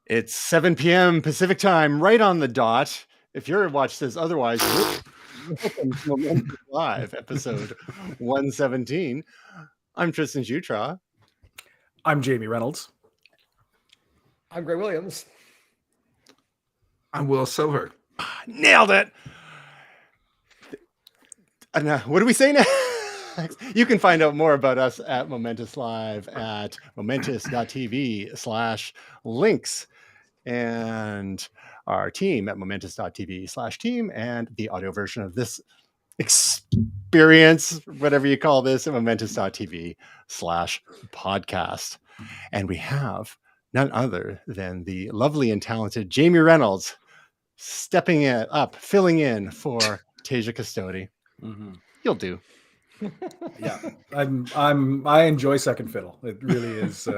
It's 7 p.m. Pacific time, right on the dot. If you're watched this otherwise, welcome to Momentum Live, episode 117. I'm Tristan Jutra. I'm Jamie Reynolds. I'm Gray Williams. I'm Will Silver. Nailed it. And what do we say now? You can find out more about us at Momentous Live at momentus.tv/links. And our team at momentus.tv/team, and the audio version of this experience, whatever you call this, at momentus.tv/podcast. And we have none other than the lovely and talented Jamie Reynolds stepping it up, filling in for Tasia Custodi. Mm-hmm. You'll do. Yeah, I enjoy second fiddle. It really is.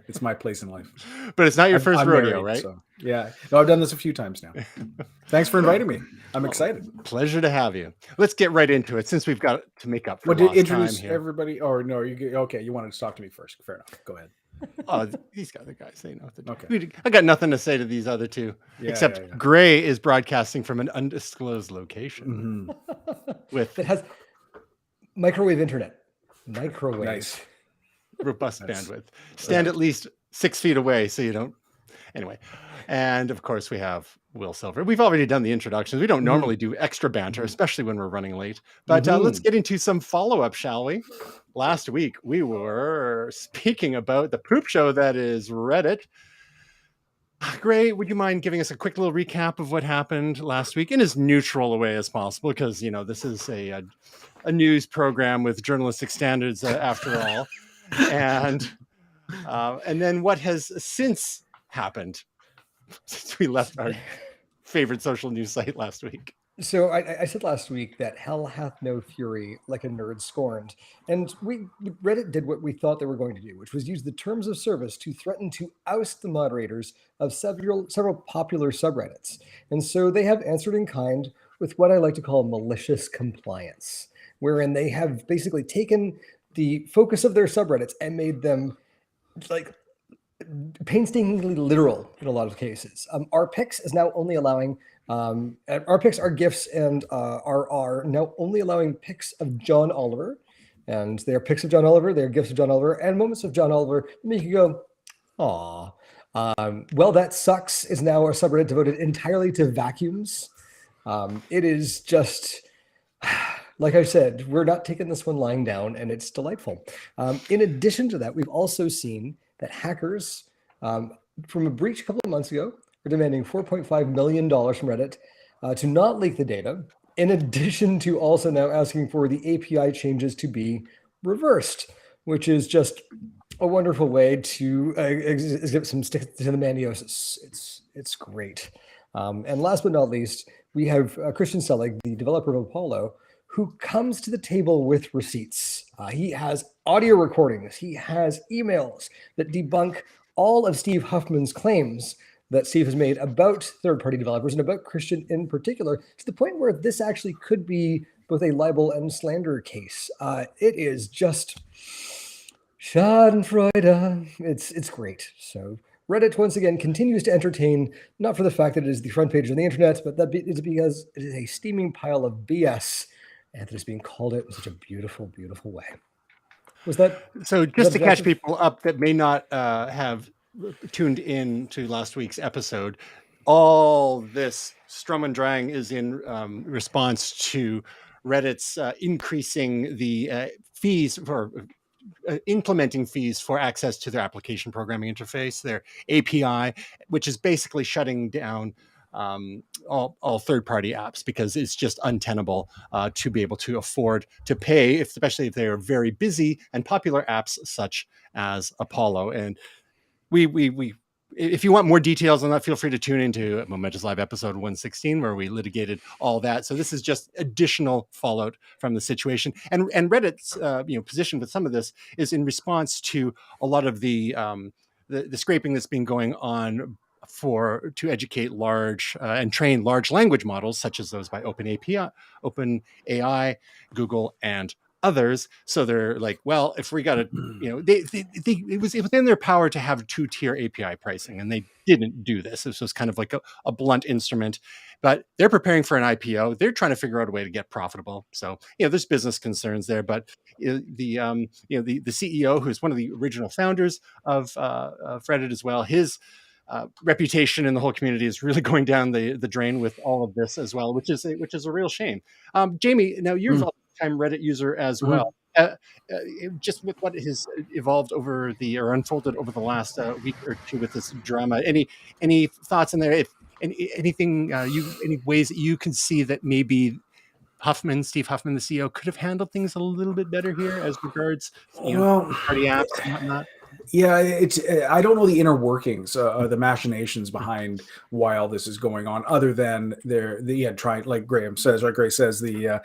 It's my place in life. But it's not your first rodeo, married, right? So, yeah. No, I've done this a few times now. Thanks for inviting me. I'm excited. Pleasure to have you. Let's get right into it since we've got to make up for What did lost introduce time here. everybody? Or no, okay? You wanted to talk to me first. Fair enough. Go ahead. Oh, these other guys, they know what to do. Okay. I got nothing to say to these other two, except Gray is broadcasting from an undisclosed location with It has microwave internet. Microwave. Nice. robust bandwidth. Stand at least 6 feet away so you don't. Anyway, and of course we have Will Silver. We've already done the introductions. We don't normally do extra banter, especially when we're running late. But let's get into some follow-up, shall we? Last week we were speaking about the poop show that is Reddit. Gray, would you mind giving us a quick little recap of what happened last week in as neutral a way as possible? Because, you know, this is a news program with journalistic standards after all. And then what has since happened since we left our favorite social news site last week? So I said last week that hell hath no fury like a nerd scorned. And Reddit did what we thought they were going to do, which was use the terms of service to threaten to oust the moderators of several popular subreddits. And so they have answered in kind with what I like to call malicious compliance, wherein they have basically taken the focus of their subreddits and made them like painstakingly literal in a lot of cases. Our picks is now only allowing our picks, our gifts, and are now only allowing pics of John Oliver, and they are pics of John Oliver, they are gifts of John Oliver, and moments of John Oliver that make you go, "Aw." Well, that sucks is now a subreddit devoted entirely to vacuums. It is just, like I said, we're not taking this one lying down, and it's delightful. In addition to that, we've also seen that hackers, from a breach a couple of months ago, are demanding $4.5 million from Reddit to not leak the data, in addition to also now asking for the API changes to be reversed, which is just a wonderful way to give some stick to the maniosis. It's great. And last but not least, we have Christian Selig, the developer of Apollo, who comes to the table with receipts. He has audio recordings. He has emails that debunk all of Steve Huffman's claims that Steve has made about third-party developers and about Christian in particular, to the point where this actually could be both a libel and slander case. It is just Schadenfreude. It's great. So Reddit once again continues to entertain, not for the fact that it is the front page of the internet, but that is because it is a steaming pile of BS, and that is being called out in such a beautiful, beautiful way. Was that so? Just to catch people up that may not have tuned in to last week's episode, all this strum and drang is in response to Reddit's increasing the fees for implementing fees for access to their application programming interface, their API, which is basically shutting down all third-party apps because it's just untenable to be able to afford to pay, especially if they are very busy and popular apps such as Apollo. And we if you want more details on that, feel free to tune into Momentous Live episode 116, where we litigated all that. So this is just additional fallout from the situation. And Reddit's position with some of this is in response to a lot of the scraping that's been going on to educate large and train large language models, such as those by OpenAI, Google, and others. So they're like, well, if we got to, it was within their power to have 2-tier API pricing, and they didn't do this. This was kind of like a blunt instrument, but they're preparing for an IPO. They're trying to figure out a way to get profitable. So, there's business concerns there, but the CEO, who's one of the original founders of Reddit as well, his reputation in the whole community is really going down the drain with all of this as well, which is a real shame. Jamie, now you're a time Reddit user as well. Just with what has evolved or unfolded over the last week or two with this drama, any thoughts in there? If anything, any ways that you can see that maybe Steve Huffman, the CEO, could have handled things a little bit better here as regards party apps and whatnot? Yeah, I don't know the inner workings, the machinations behind why all this is going on, other than trying, like Graham says, right? Gray says the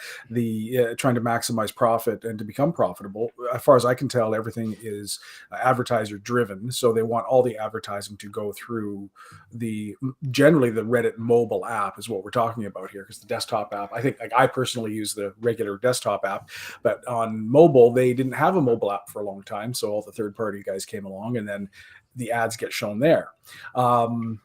trying to maximize profit and to become profitable. As far as I can tell, everything is advertiser driven, so they want all the advertising to go through generally the Reddit mobile app is what we're talking about here, because the desktop app, I think, like, I personally use the regular desktop app, but on mobile they didn't have a mobile app for a long time, so all the third-party guys came along, and then the ads get shown there. And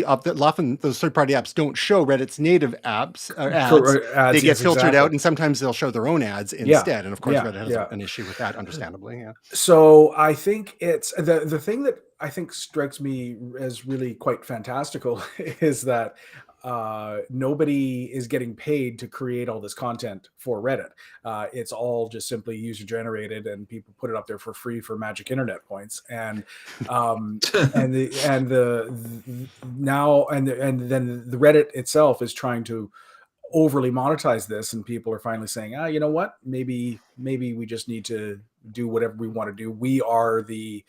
often those third-party apps don't show Reddit's native apps or ads. They get filtered out, and sometimes they'll show their own ads instead. And of course, Reddit has an issue with that, understandably. Yeah. So I think it's the thing that I think strikes me as really quite fantastical is that nobody is getting paid to create all this content for Reddit. It's all just simply user generated, and people put it up there for free for magic internet points. And then the Reddit itself is trying to overly monetize this, and people are finally saying, you know what, maybe we just need to do whatever we want to do. We are the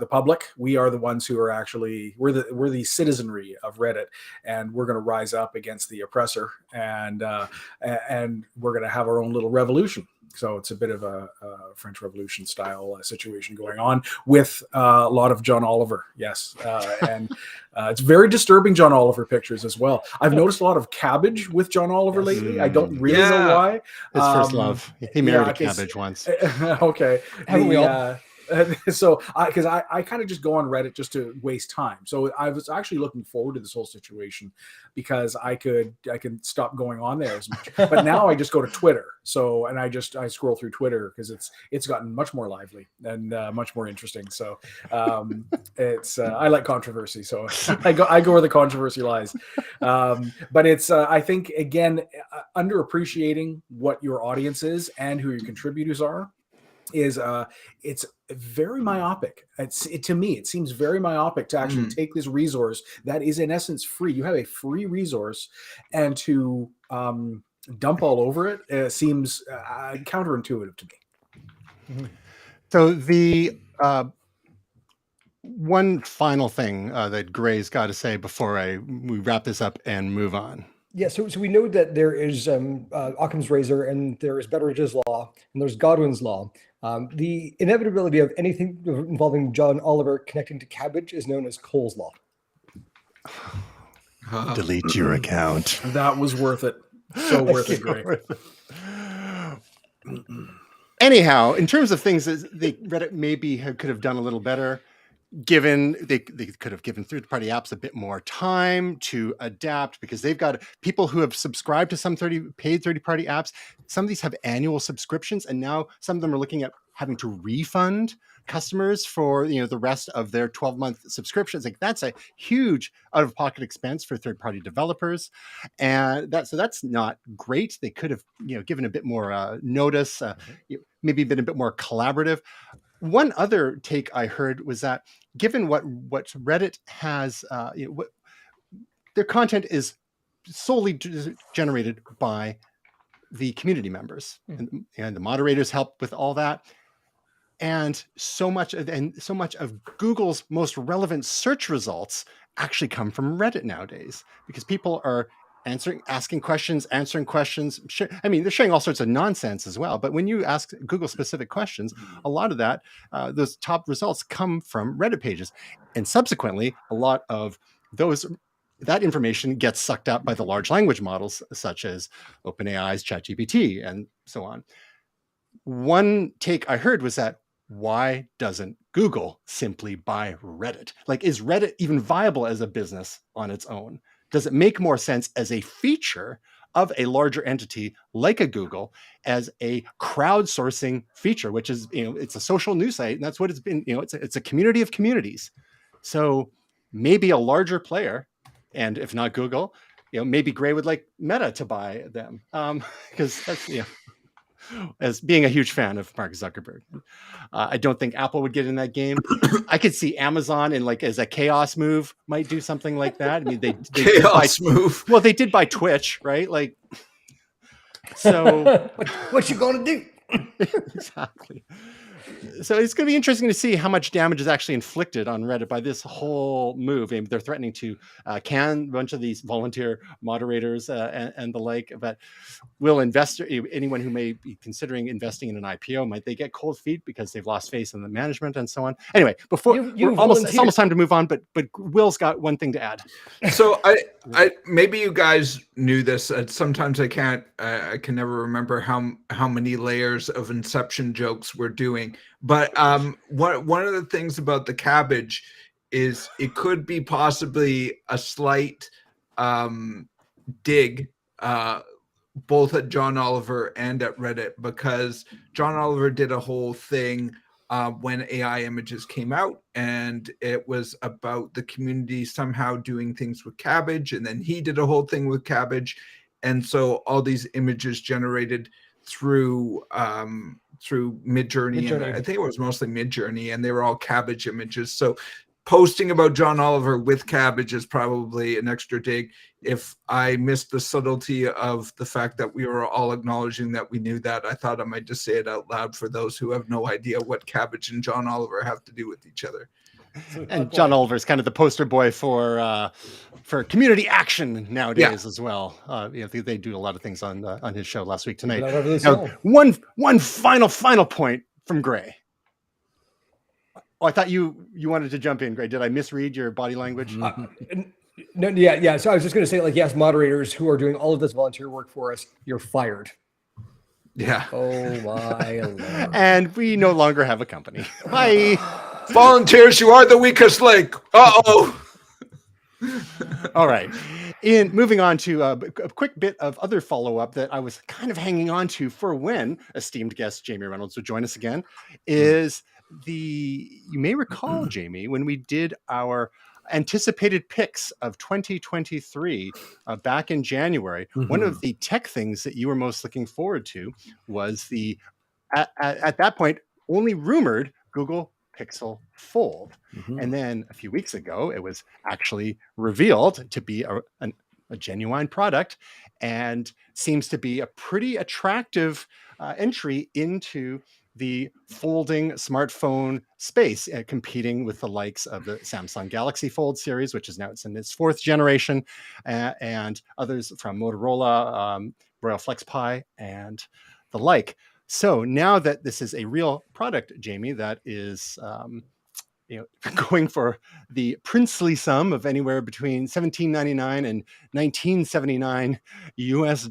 public. We are the ones who are actually, we're the citizenry of Reddit, and we're going to rise up against the oppressor, and we're going to have our own little revolution. So it's a bit of a French Revolution style situation going on with a lot of John Oliver. Yes. And it's very disturbing John Oliver pictures as well. I've noticed a lot of cabbage with John Oliver lately. I don't really know why. His first love. He married a cabbage once. Okay. Haven't we all? So because I kind of just go on Reddit just to waste time. So I was actually looking forward to this whole situation because I can stop going on there as much. But now I just go to Twitter. So, and I scroll through Twitter because it's gotten much more lively and much more interesting. So I like controversy. So I go where the controversy lies. But it's I think, again, underappreciating what your audience is and who your contributors are is it's very myopic. To me, it seems very myopic to actually take this resource that is in essence free. You have a free resource, and to dump all over it seems counterintuitive to me. So the one final thing that Gray's got to say before we wrap this up and move on. Yeah, so we know that there is Occam's razor, and there is Betteridge's law, and there's Godwin's law. The inevitability of anything involving John Oliver connecting to cabbage is known as Cole's law. Delete your account. That was worth it. So worth it, Gray. Anyhow, in terms of things that Reddit maybe could have done a little better, given they could have given third-party apps a bit more time to adapt, because they've got people who have subscribed to some paid third-party apps. Some of these have annual subscriptions, and now some of them are looking at having to refund customers for the rest of their 12-month subscriptions. Like, that's a huge out-of-pocket expense for third-party developers, and that's not great. They could have given a bit more notice, maybe been a bit more collaborative. One other take I heard was that given what Reddit has, their content is solely generated by the community members, and the moderators help with all that. And so much of Google's most relevant search results actually come from Reddit nowadays, because people are asking questions, answering questions. They're sharing all sorts of nonsense as well. But when you ask Google specific questions, a lot of that, those top results come from Reddit pages. And subsequently, a lot of that information gets sucked up by the large language models, such as OpenAI's ChatGPT. And so on. One take I heard was that, why doesn't Google simply buy Reddit? Like, is Reddit even viable as a business on its own? Does it make more sense as a feature of a larger entity like a Google, as a crowdsourcing feature, which is, it's a social news site, and that's what it's been. It's a community of communities. So maybe a larger player, and if not Google, maybe Gray would like Meta to buy them, because that's, as being a huge fan of Mark Zuckerberg. I don't think Apple would get in that game. I could see Amazon in, like, as a chaos move, might do something like that. I mean, they Chaos move. Well, they did buy Twitch, right? Like, so what you gonna do? exactly. So it's going to be interesting to see how much damage is actually inflicted on Reddit by this whole move. And they're threatening to can a bunch of these volunteer moderators and the like. But will anyone who may be considering investing in an IPO, might they get cold feet because they've lost faith in the management and so on? Anyway, before it's almost time to move on. But Will's got one thing to add. So I maybe you guys knew this. Sometimes I can never remember how many layers of Inception jokes we're doing. But one of the things about the cabbage is it could be possibly a slight dig both at John Oliver and at Reddit, because John Oliver did a whole thing when AI images came out, and it was about the community somehow doing things with cabbage, and then he did a whole thing with cabbage, and so all these images generated through Midjourney, and I think it was mostly Midjourney, and they were all cabbage images. So posting about John Oliver with cabbage is probably an extra dig. If I missed the subtlety of the fact that we were all acknowledging that we knew that, I thought I might just say it out loud for those who have no idea what cabbage and John Oliver have to do with each other. And John Oliver is kind of the poster boy for community action nowadays as well. They do a lot of things on his show Last Week Tonight. Now, one final point from Gray. Oh, I thought you wanted to jump in, Gray. Did I misread your body language? No, yeah. So I was just going to say, like, yes, moderators who are doing all of this volunteer work for us, you're fired. Yeah. Oh my Lord. And we no longer have a company. Bye. Volunteers, you are the weakest link. Uh-oh. All right. Moving on to a quick bit of other follow-up that I was kind of hanging on to for when esteemed guest Jamie Reynolds would join us again, is you may recall, Jamie, when we did our anticipated picks of 2023 back in January, one of the tech things that you were most looking forward to was at that point only rumored Google Pixel Fold. And then a few weeks ago, it was actually revealed to be a genuine product, and seems to be a pretty attractive entry into the folding smartphone space, competing with the likes of the Samsung Galaxy Fold series, which is now in its 4th generation, and others from Motorola, Royal FlexPi, and the like. So now that this is a real product, Jamie, that is going for the princely sum of anywhere between $17.99 and $19.79 US,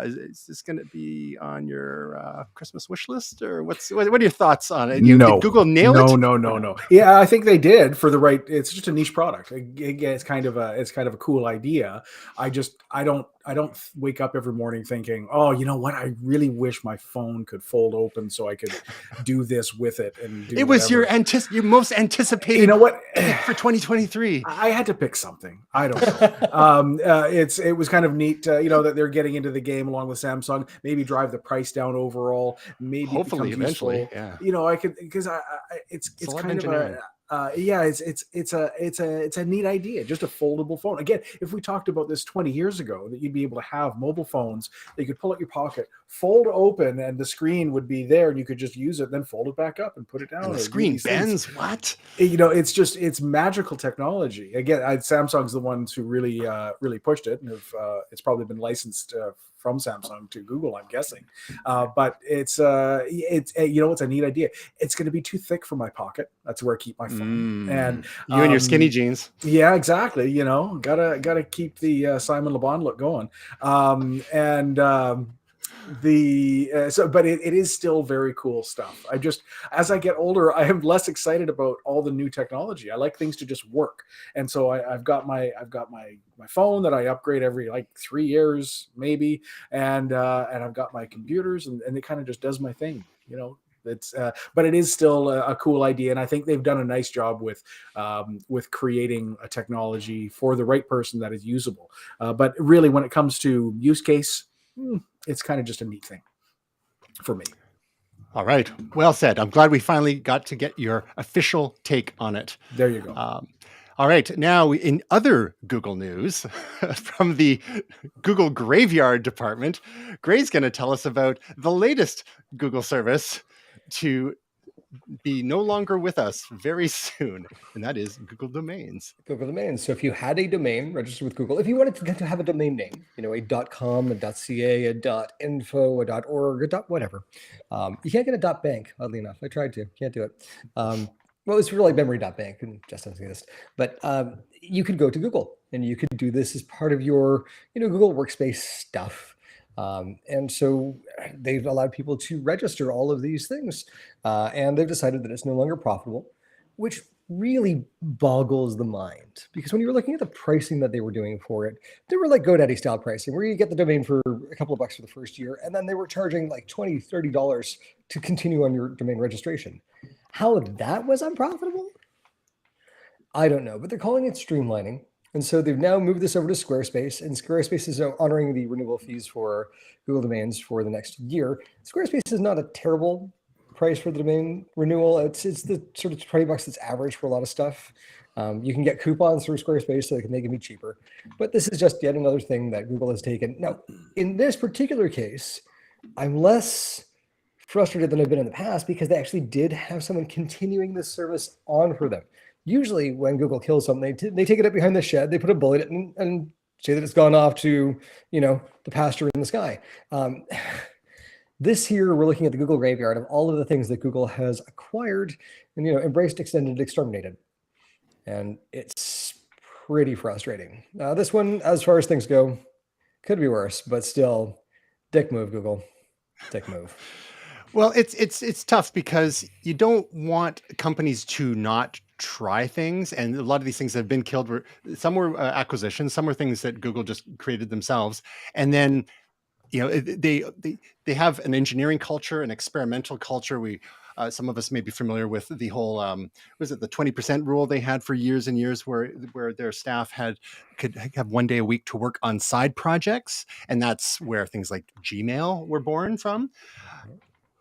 is this going to be on your Christmas wish list, or what are your thoughts on it? No. Did Google nail it? No. Yeah, I think they did for the right. It's just a niche product. It's kind of a cool idea. I don't wake up every morning thinking, oh, you know what? I really wish my phone could fold open so I could do this with it. And do it was whatever. your most anticipated. You know what? For 2023, I had to pick something. I don't know. It was kind of neat, that they're getting into the game along with Samsung. Maybe drive the price down overall. Maybe hopefully eventually. Useful. Yeah. I could, because it's kind of a. It's a neat idea, just a foldable phone. Again, if we talked about this 20 years ago, that you'd be able to have mobile phones that you could pull out your pocket, fold open, and the screen would be there, and you could just use it, then fold it back up and put it down. And the screen bends. What? It's magical technology. Again, Samsung's the ones who really pushed it, and it's probably been licensed from Samsung to Google, I'm guessing. But it's a neat idea. It's going to be too thick for my pocket. That's where I keep my phone. And you and your skinny jeans. Yeah, exactly. Gotta keep the Simon Le Bon look going. But it is still very cool stuff. As I get older, I am less excited about all the new technology. I like things to just work, and so I've got my phone that I upgrade every like 3 years maybe, and I've got my computers, and it kind of just does my thing, you know. But it is still a cool idea, and I think they've done a nice job with creating a technology for the right person that is usable. But really, when it comes to use case, it's kind of just a neat thing for me. All right. Well said. I'm glad we finally got to get your official take on it. There you go. All right. Now, in other Google news from the Google Graveyard department, Gray's going to tell us about the latest Google service to be no longer with us very soon, and that is Google Domains. Google Domains. So if you had a domain registered with Google, if you wanted to have a domain name, you know, a .com, a .ca, a .info, a .org, a .whatever, you can't get a .bank, oddly enough. I tried to. Can't do it. Well, it's really memory.bank and just doesn't exist. But you could go to Google, and you could do this as part of your, you know, Google Workspace stuff. And so they've allowed people to register all of these things, and they've decided that it's no longer profitable, which really boggles the mind, because when you were looking at the pricing that they were doing for it, they were like GoDaddy style pricing, where you get the domain for a couple of bucks for the first year, and then they were charging like $20, $30 to continue on your domain registration. How that was unprofitable, I don't know, but they're calling it streamlining. And so they've now moved this over to Squarespace, and Squarespace is honoring the renewal fees for Google Domains for the next year. Squarespace is not a terrible price for the domain renewal. It's the sort of $20 that's average for a lot of stuff. You can get coupons through Squarespace, so they can be cheaper. But this is just yet another thing that Google has taken. Now, in this particular case, I'm less frustrated than I've been in the past, because they actually did have someone continuing this service on for them. Usually when Google kills something, they take it up behind the shed, they put a bullet in and say that it's gone off to, you know, the pasture in the sky. This here, we're looking at the Google Graveyard of all of the things that Google has acquired and, you know, embraced, extended, exterminated. And it's pretty frustrating. This one, as far as things go, could be worse, but still, dick move, Google. Dick move. Well, it's tough, because you don't want companies to not try things, and a lot of these things that have been killed some were acquisitions, some were things that Google just created themselves, and then, you know, they have an engineering culture, an experimental culture. Some of us may be familiar with the whole was it the 20% rule they had for years and years, where their staff could have 1 day a week to work on side projects, and that's where things like Gmail were born from.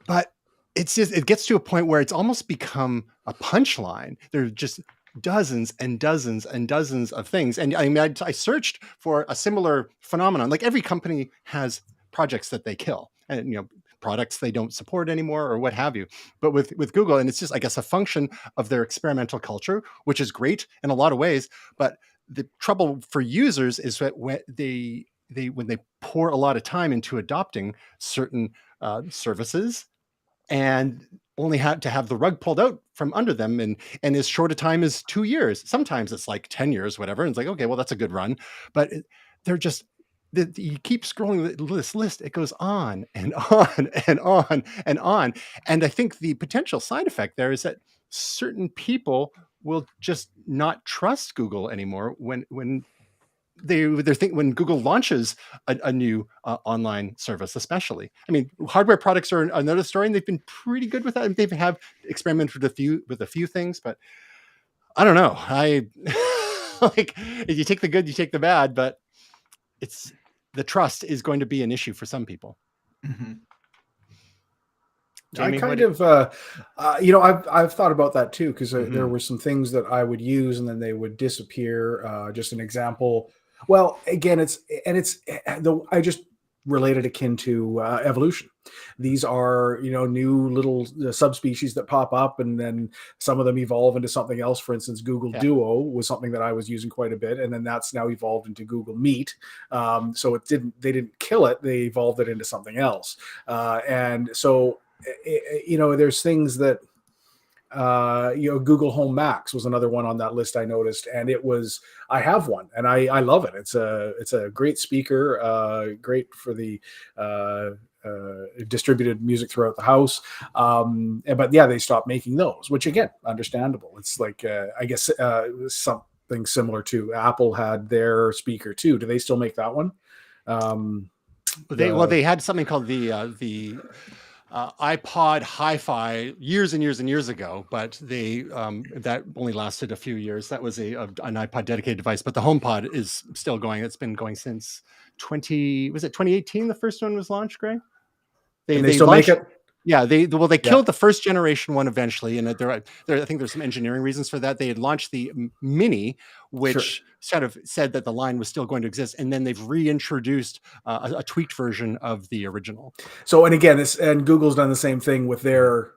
But it gets to a point where it's almost become a punchline. There's just dozens and dozens and dozens of things. And I mean, I searched for a similar phenomenon. Like, every company has projects that they kill, and, you know, products they don't support anymore or what have you. But with Google, and it's just, I guess, a function of their experimental culture, which is great in a lot of ways. But the trouble for users is that when they pour a lot of time into adopting certain services, and only had to have the rug pulled out from under them, and as short a time as 2 years. Sometimes it's like 10 years, whatever. And it's like, okay, well, that's a good run. But they're just, you keep scrolling this list, it goes on and on and on and on. And I think the potential side effect there is that certain people will just not trust Google anymore when they're thinking, when Google launches a new online service, especially. I mean, hardware products are another story, and they've been pretty good with that. They have experimented with a few things, but I don't know. Like, if you take the good, you take the bad, but the trust is going to be an issue for some people. Mm-hmm. Jamie, I kind of, you know, I've thought about that too, because there were some things that I would use and then they would disappear. Just an example. Well, again, I just related akin to evolution. These are, you know, new little subspecies that pop up, and then some of them evolve into something else. For instance, Google Duo was something that I was using quite a bit, and then that's now evolved into Google Meet. So they didn't kill it; they evolved it into something else. And so, you know, there's things that, you know, Google Home Max was another one on that list I noticed, and I have one and I love it. It's a great speaker, great for the distributed music throughout the house. But yeah, they stopped making those, which again, understandable. It's like I guess something similar to Apple had their speaker too. Do they still make that one? They had something called the iPod Hi-Fi years and years and years ago, but they that only lasted a few years. That was an iPod dedicated device, but the HomePod is still going. It's been going since 2018. The first one was launched, Greg. They still launched, make it. Yeah, they killed the first generation one eventually, and I think there's some engineering reasons for that. They had launched the Mini, which sort of said that the line was still going to exist, and then they've reintroduced a tweaked version of the original. So, and again, and Google's done the same thing with their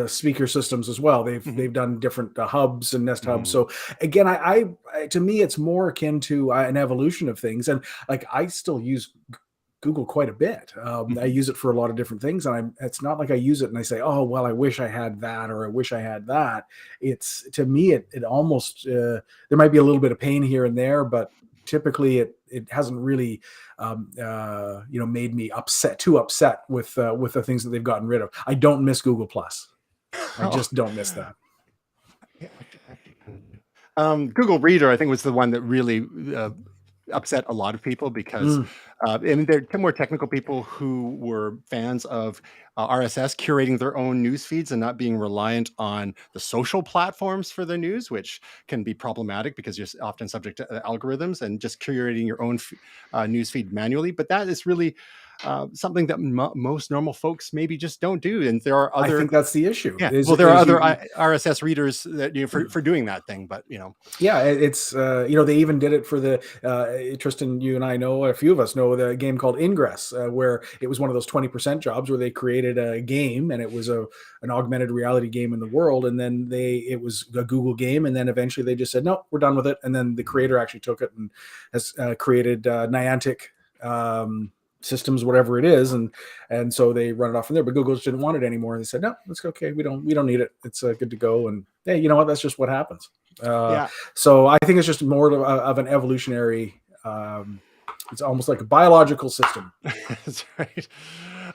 speaker systems as well. They've done different hubs and Nest hubs. So again, I to me, it's more akin to an evolution of things, and like I still use Google quite a bit. I use it for a lot of different things, and it's not like I use it and I say, oh, well, I wish I had that, or I wish I had that. It's, to me, it almost, there might be a little bit of pain here and there, but typically it hasn't really, made me too upset with the things that they've gotten rid of. I don't miss Google Plus. I just don't miss that. Google Reader, I think, was the one that really upset a lot of people because there are more technical people who were fans of RSS curating their own news feeds and not being reliant on the social platforms for their news, which can be problematic because you're often subject to algorithms, and just curating your own news feed manually. But that is really something that most normal folks maybe just don't do. And there are other. I think that's the issue. Yeah. There are other RSS readers that for doing that thing, but Yeah, it's they even did it for the Tristan. You and I know, a few of us know, the game called Ingress, where it was one of those 20% jobs where they created a game, and it was an augmented reality game in the world, and then it was a Google game, and then eventually they just said, no, we're done with it, and then the creator actually took it and has created Niantic systems, whatever it is, and so they run it off from there. But Google just didn't want it anymore, and they said, no, it's okay, we don't need it, it's good to go. And hey, you know what, that's just what happens. So I think it's just more of an evolutionary, it's almost like a biological system. That's right.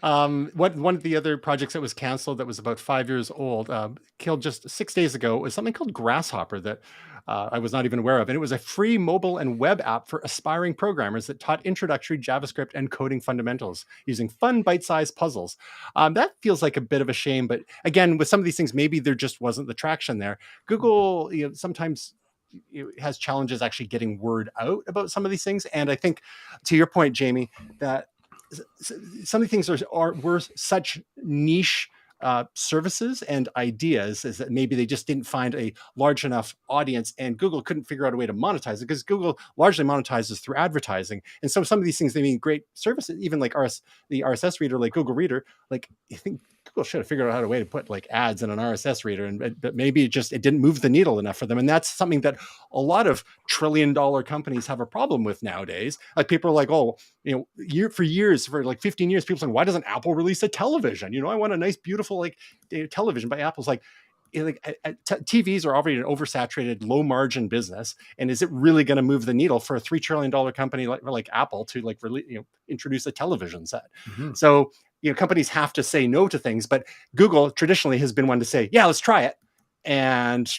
One of the other projects that was canceled, that was about 5 years old, killed just 6 days ago, was something called Grasshopper that I was not even aware of. And it was a free mobile and web app for aspiring programmers that taught introductory JavaScript and coding fundamentals using fun bite-sized puzzles. That feels like a bit of a shame, but again, with some of these things, maybe there just wasn't the traction there. Google, sometimes has challenges actually getting word out about some of these things. And I think, to your point, Jamie, that some of the things were such niche services and ideas, is that maybe they just didn't find a large enough audience, and Google couldn't figure out a way to monetize it, because Google largely monetizes through advertising. And so some of these things, they mean great services, even like the RSS reader, like Google Reader. Like, I think Google should have figured out a way to put like ads in an RSS reader, but maybe it didn't move the needle enough for them. And that's something that a lot of trillion-dollar companies have a problem with nowadays. Like, people are like, oh, for years, for like 15 years, people saying, why doesn't Apple release a television? I want a nice, beautiful television. But Apple's like, TVs are already an oversaturated, low margin business, and is it really going to move the needle for a $3 trillion company like Apple to really introduce a television set? So companies have to say no to things, but Google traditionally has been one to say, yeah, let's try it. And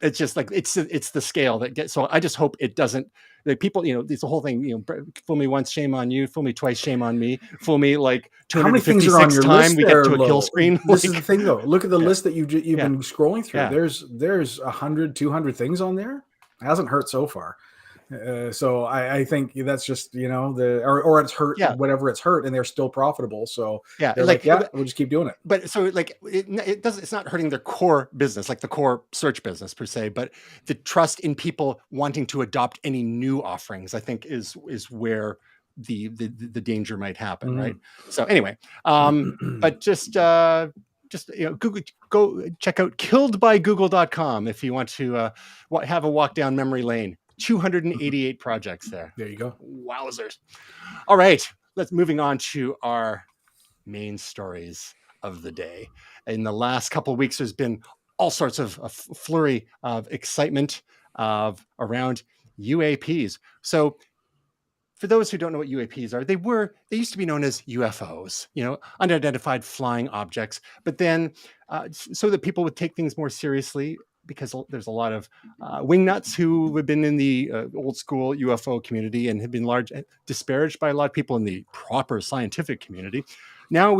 it's just like, it's the scale that gets. So I just hope it doesn't, like, people, it's the whole thing, fool me once, shame on you, fool me twice, shame on me, fool me like 256 times, we get to a kill screen. This is the thing, though. Look at the list that you've been scrolling through. There's 100, 200 things on there. It hasn't hurt so far. So I think that's just, or it's hurt, whatever it's hurt, and they're still profitable. So they're like, we'll just keep doing it. But so like it's not hurting their core business, like the core search business per se, but the trust in people wanting to adopt any new offerings, I think is where the danger might happen, right? So anyway, but just Google, go check out killedbygoogle.com if you want to have a walk down memory lane. 288 projects there. There you go. Wowzers. All right, moving on to our main stories of the day. In the last couple of weeks, there's been all sorts of a flurry of excitement around UAPs. So for those who don't know what UAPs are, they used to be known as UFOs, unidentified flying objects. But then, so that people would take things more seriously, because there's a lot of wingnuts who have been in the old school UFO community and have been disparaged by a lot of people in the proper scientific community. Now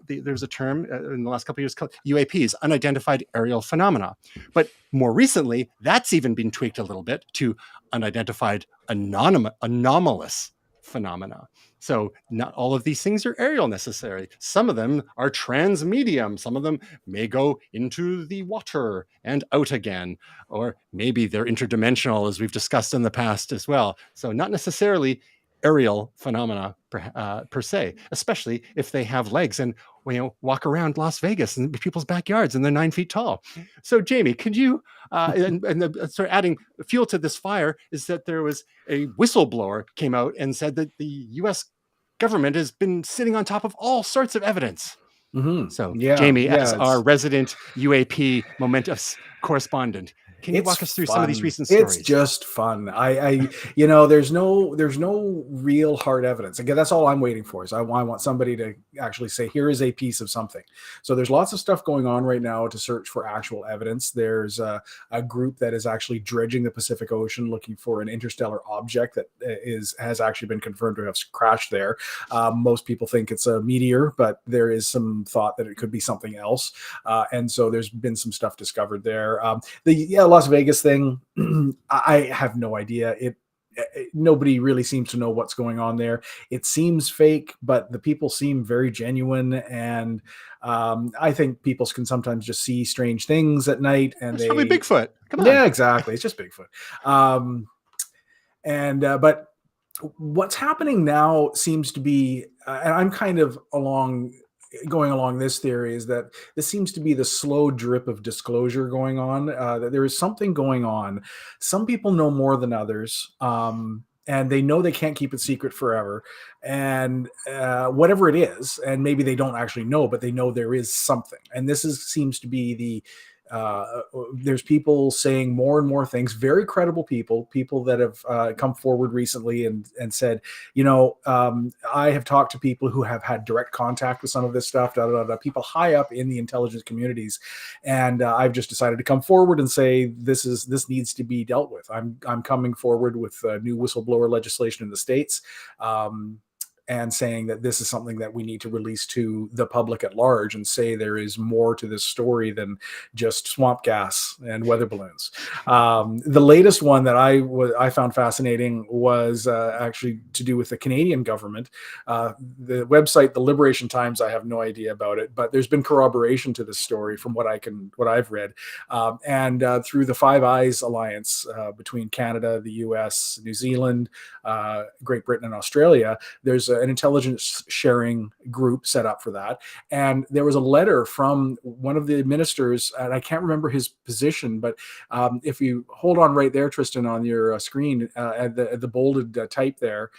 there's a term in the last couple of years called UAPs, unidentified aerial phenomena. But more recently, that's even been tweaked a little bit to unidentified anomalous phenomena. So not all of these things are aerial necessarily. Some of them are transmedium. Some of them may go into the water and out again, or maybe they're interdimensional, as we've discussed in the past as well. So not necessarily aerial phenomena per se, especially if they have legs and walk around Las Vegas and people's backyards and they're 9 feet tall. So Jamie, could you sort of adding fuel to this fire is that there was a whistleblower came out and said that the U.S. government has been sitting on top of all sorts of evidence. Mm-hmm. So Yeah, Jamie, yeah, as our resident UAP MOMENTOUS correspondent, can you walk us through some of these recent stories? It's just fun. There's no real hard evidence. Again, that's all I'm waiting for is I want somebody to actually say, here is a piece of something. So there's lots of stuff going on right now to search for actual evidence. There's a group that is actually dredging the Pacific Ocean looking for an interstellar object that has actually been confirmed to have crashed there. Most people think it's a meteor, but there is some thought that it could be something else. And so there's been some stuff discovered there. The Las Vegas thing, I have no idea. Nobody really seems to know what's going on there. It seems fake, but the people seem very genuine. And I think people can sometimes just see strange things at night. And it's probably Bigfoot. Come on. Yeah, exactly. It's just Bigfoot. But what's happening now seems to be, and I'm kind of going along this theory, is that this seems to be the slow drip of disclosure going on, that there is something going on. Some people know more than others, and they know they can't keep it secret forever, and whatever it is, and maybe they don't actually know, but they know there is something. And this seems to be there's people saying more and more things, very credible people that have come forward recently and said, I have talked to people who have had direct contact with some of this stuff, people high up in the intelligence communities. And I've just decided to come forward and say, this needs to be dealt with. I'm coming forward with new whistleblower legislation in the States. And saying that this is something that we need to release to the public at large and say there is more to this story than just swamp gas and weather balloons. The latest one that I found fascinating was actually to do with the Canadian government. The website, the Liberation Times, I have no idea about it, but there's been corroboration to this story from what I've read. And through the Five Eyes Alliance between Canada, the US, New Zealand, Great Britain, and Australia, there's an intelligence sharing group set up for that. And there was a letter from one of the ministers, and I can't remember his position, but if you hold on right there, Tristan, on your screen at the bolded type there,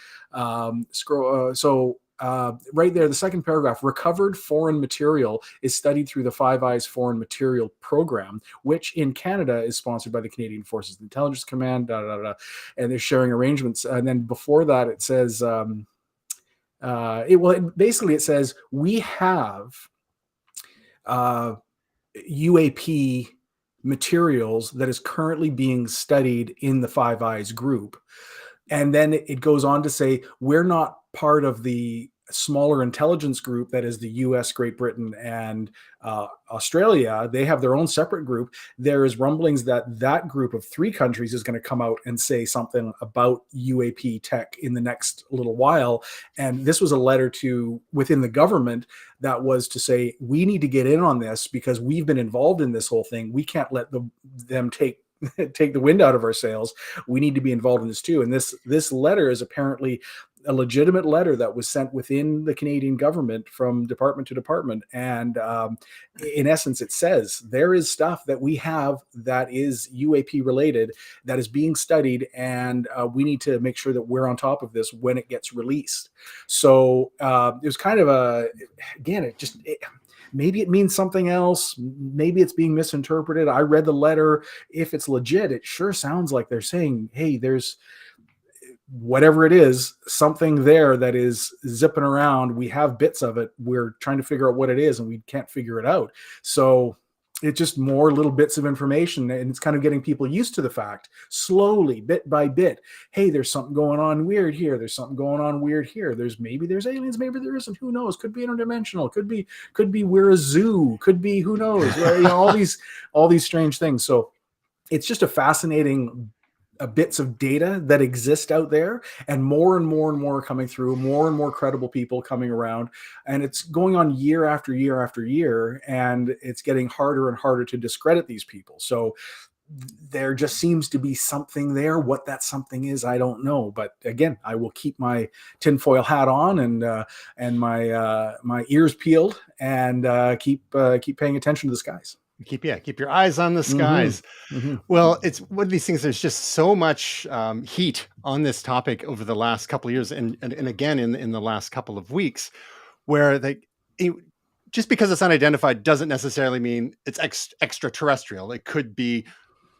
scroll. Right there, the second paragraph, recovered foreign material is studied through the Five Eyes Foreign Material Program, which in Canada is sponsored by the Canadian Forces Intelligence Command, and they're sharing arrangements. And then before that, it says, it says we have UAP materials that is currently being studied in the Five Eyes group. And then it goes on to say, we're not part of the smaller intelligence group that is the US, Great Britain, and Australia. They have their own separate group. There is rumblings that group of 3 countries is going to come out and say something about UAP tech in the next little while. And this was a letter to within the government that was to say, we need to get in on this because we've been involved in this whole thing. We can't let them take the wind out of our sails. We need to be involved in this too. And this letter is apparently a legitimate letter that was sent within the Canadian government from department to department. And in essence, it says there is stuff that we have that is UAP related that is being studied. And we need to make sure that we're on top of this when it gets released. So it was kind of maybe it means something else. Maybe it's being misinterpreted. I read the letter. If it's legit, it sure sounds like they're saying, hey, whatever it is, something there that is zipping around. We have bits of it. We're trying to figure out what it is, and we can't figure it out. So it's just more little bits of information, and it's kind of getting people used to the fact, slowly, bit by bit. Hey, there's something going on weird here. There's something going on weird here. There's aliens, maybe there isn't. Who knows? Could be interdimensional. Could be we're a zoo. Could be who knows? All these strange things. So it's just a fascinating bits of data that exist out there, and more and more coming through, more and more credible people coming around, and it's going on year after year after year, and it's getting harder and harder to discredit these people. So there just seems to be something there. What that something is, I don't know. But again, I will keep my tinfoil hat on and my ears peeled, and keep paying attention to the skies. Keep your eyes on the skies. Well, it's one of these things. There's just so much heat on this topic over the last couple of years, and again in the last couple of weeks, where just because it's unidentified doesn't necessarily mean it's extraterrestrial. It could be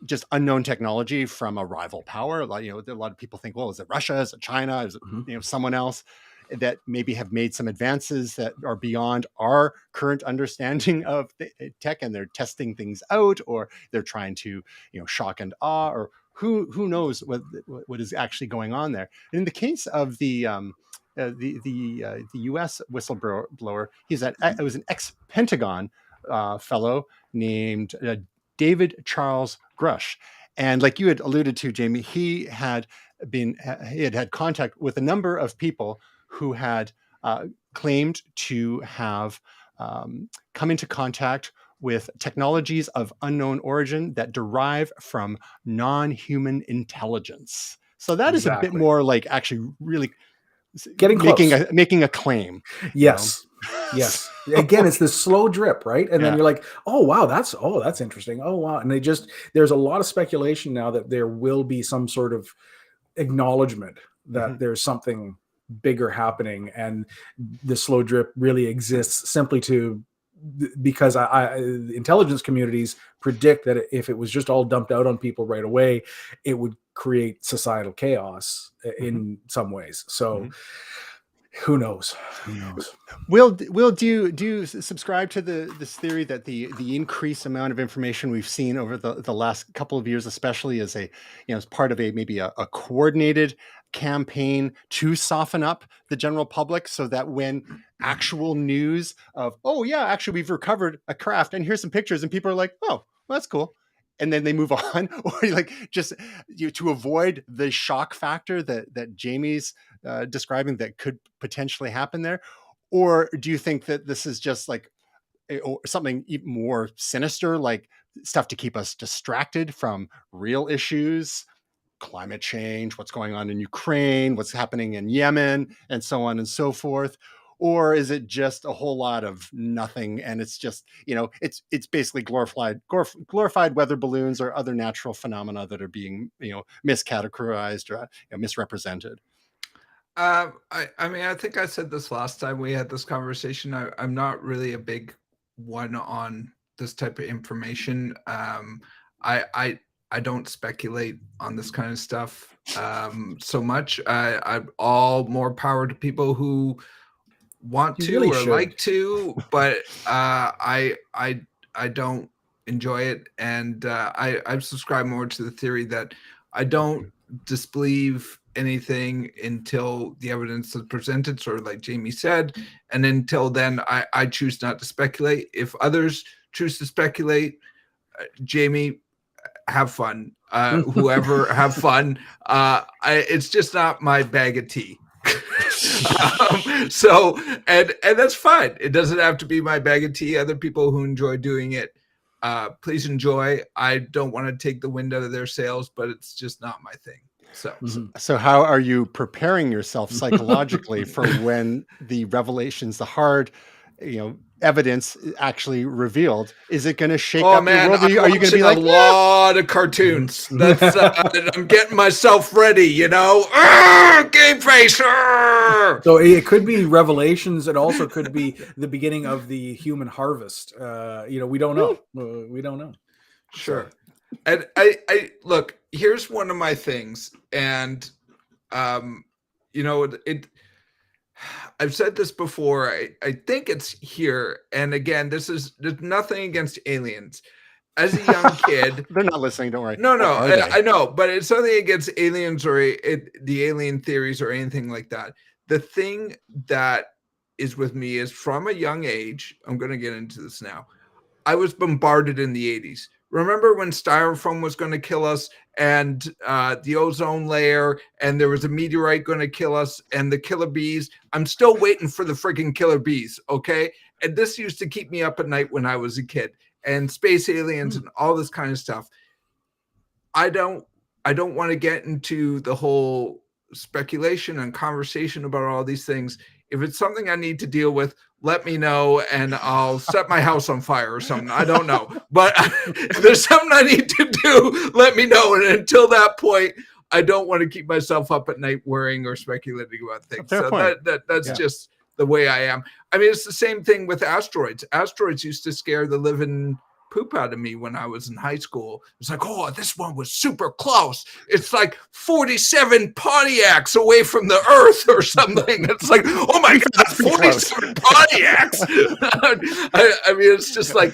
just unknown technology from a rival power. Like, a lot of people think, well, is it Russia? Is it China? Is it someone else that maybe have made some advances that are beyond our current understanding of the tech, and they're testing things out, or they're trying to, shock and awe, or who knows what is actually going on there. And in the case of the U.S. whistleblower, it was an ex-Pentagon fellow named David Charles Grush. And like you had alluded to, Jamie, he had had contact with a number of people who had claimed to have come into contact with technologies of unknown origin that derive from non-human intelligence. So that is a bit more like actually really getting close. making a claim. Yes. Yes. Again, it's this slow drip, right? And then you're like, oh wow, that's interesting. Oh wow. And there's a lot of speculation now that there will be some sort of acknowledgement that there's something bigger happening, and the slow drip really exists simply because the intelligence communities predict that if it was just all dumped out on people right away, it would create societal chaos in some ways. So who knows? Will, do you subscribe to this theory that the increased amount of information we've seen over the last couple of years, especially as as part of maybe a coordinated campaign to soften up the general public, so that when actual news of, oh yeah, actually we've recovered a craft and here's some pictures, and people are like, oh, well, that's cool, and then they move on, or to avoid the shock factor that Jamie's describing that could potentially happen there? Or do you think that this is just like something even more sinister, like stuff to keep us distracted from real issues, climate change, what's going on in Ukraine, what's happening in Yemen, and so on and so forth? Or is it just a whole lot of nothing, and it's just, it's basically glorified weather balloons or other natural phenomena that are being, miscategorized or misrepresented? I mean, I think I said this last time we had this conversation. I'm not really a big one on this type of information. I don't speculate on this kind of stuff so much. I'm all more power to people who want to really or should. like to, but I don't enjoy it, and I subscribe more to the theory that I don't disbelieve anything until the evidence is presented, sort of like Jamie said, and until then I choose not to speculate. If others choose to speculate, Jamie, have fun. Whoever, have fun. It's just not my bag of tea. So and that's fine. It doesn't have to be my bag of tea. Other people who enjoy doing it, please enjoy. I don't want to take the wind out of their sails, but it's just not my thing. So how are you preparing yourself psychologically for when the revelations, the hard, evidence actually revealed? Is it going to shake up your world? Are you going to be like, a lot of cartoons? That's I'm getting myself ready, game face. So it could be revelations. It also could be the beginning of the human harvest. We don't know. We don't know. Sure. And I look, here's one of my things, and you know, I've said this before. I think it's here. And again, there's nothing against aliens. As a young kid, They're not listening. Don't worry. no, Or are they? I know, but it's nothing against aliens or the alien theories or anything like that. The thing that is with me is from a young age. I'm going to get into this now. I was bombarded in the 80s. Remember when styrofoam was going to kill us and the ozone layer, and there was a meteorite going to kill us and the killer bees? I'm still waiting for the freaking killer bees, okay? And this used to keep me up at night when I was a kid, and space aliens and all this kind of stuff. I don't want to get into the whole speculation and conversation about all these things. If it's something I need to deal with, let me know and I'll set my house on fire or something. I don't know. But if there's something I need to do, let me know. And until that point, I don't want to keep myself up at night worrying or speculating about things. Fair point. That's just the way I am. I mean, it's the same thing with asteroids. Asteroids used to scare the living poop out of me when I was in high school. It's like, oh, this one was super close. It's like 47 Pontiacs away from the Earth or something. It's like, oh my God, 47 Pontiacs. I mean, it's just like,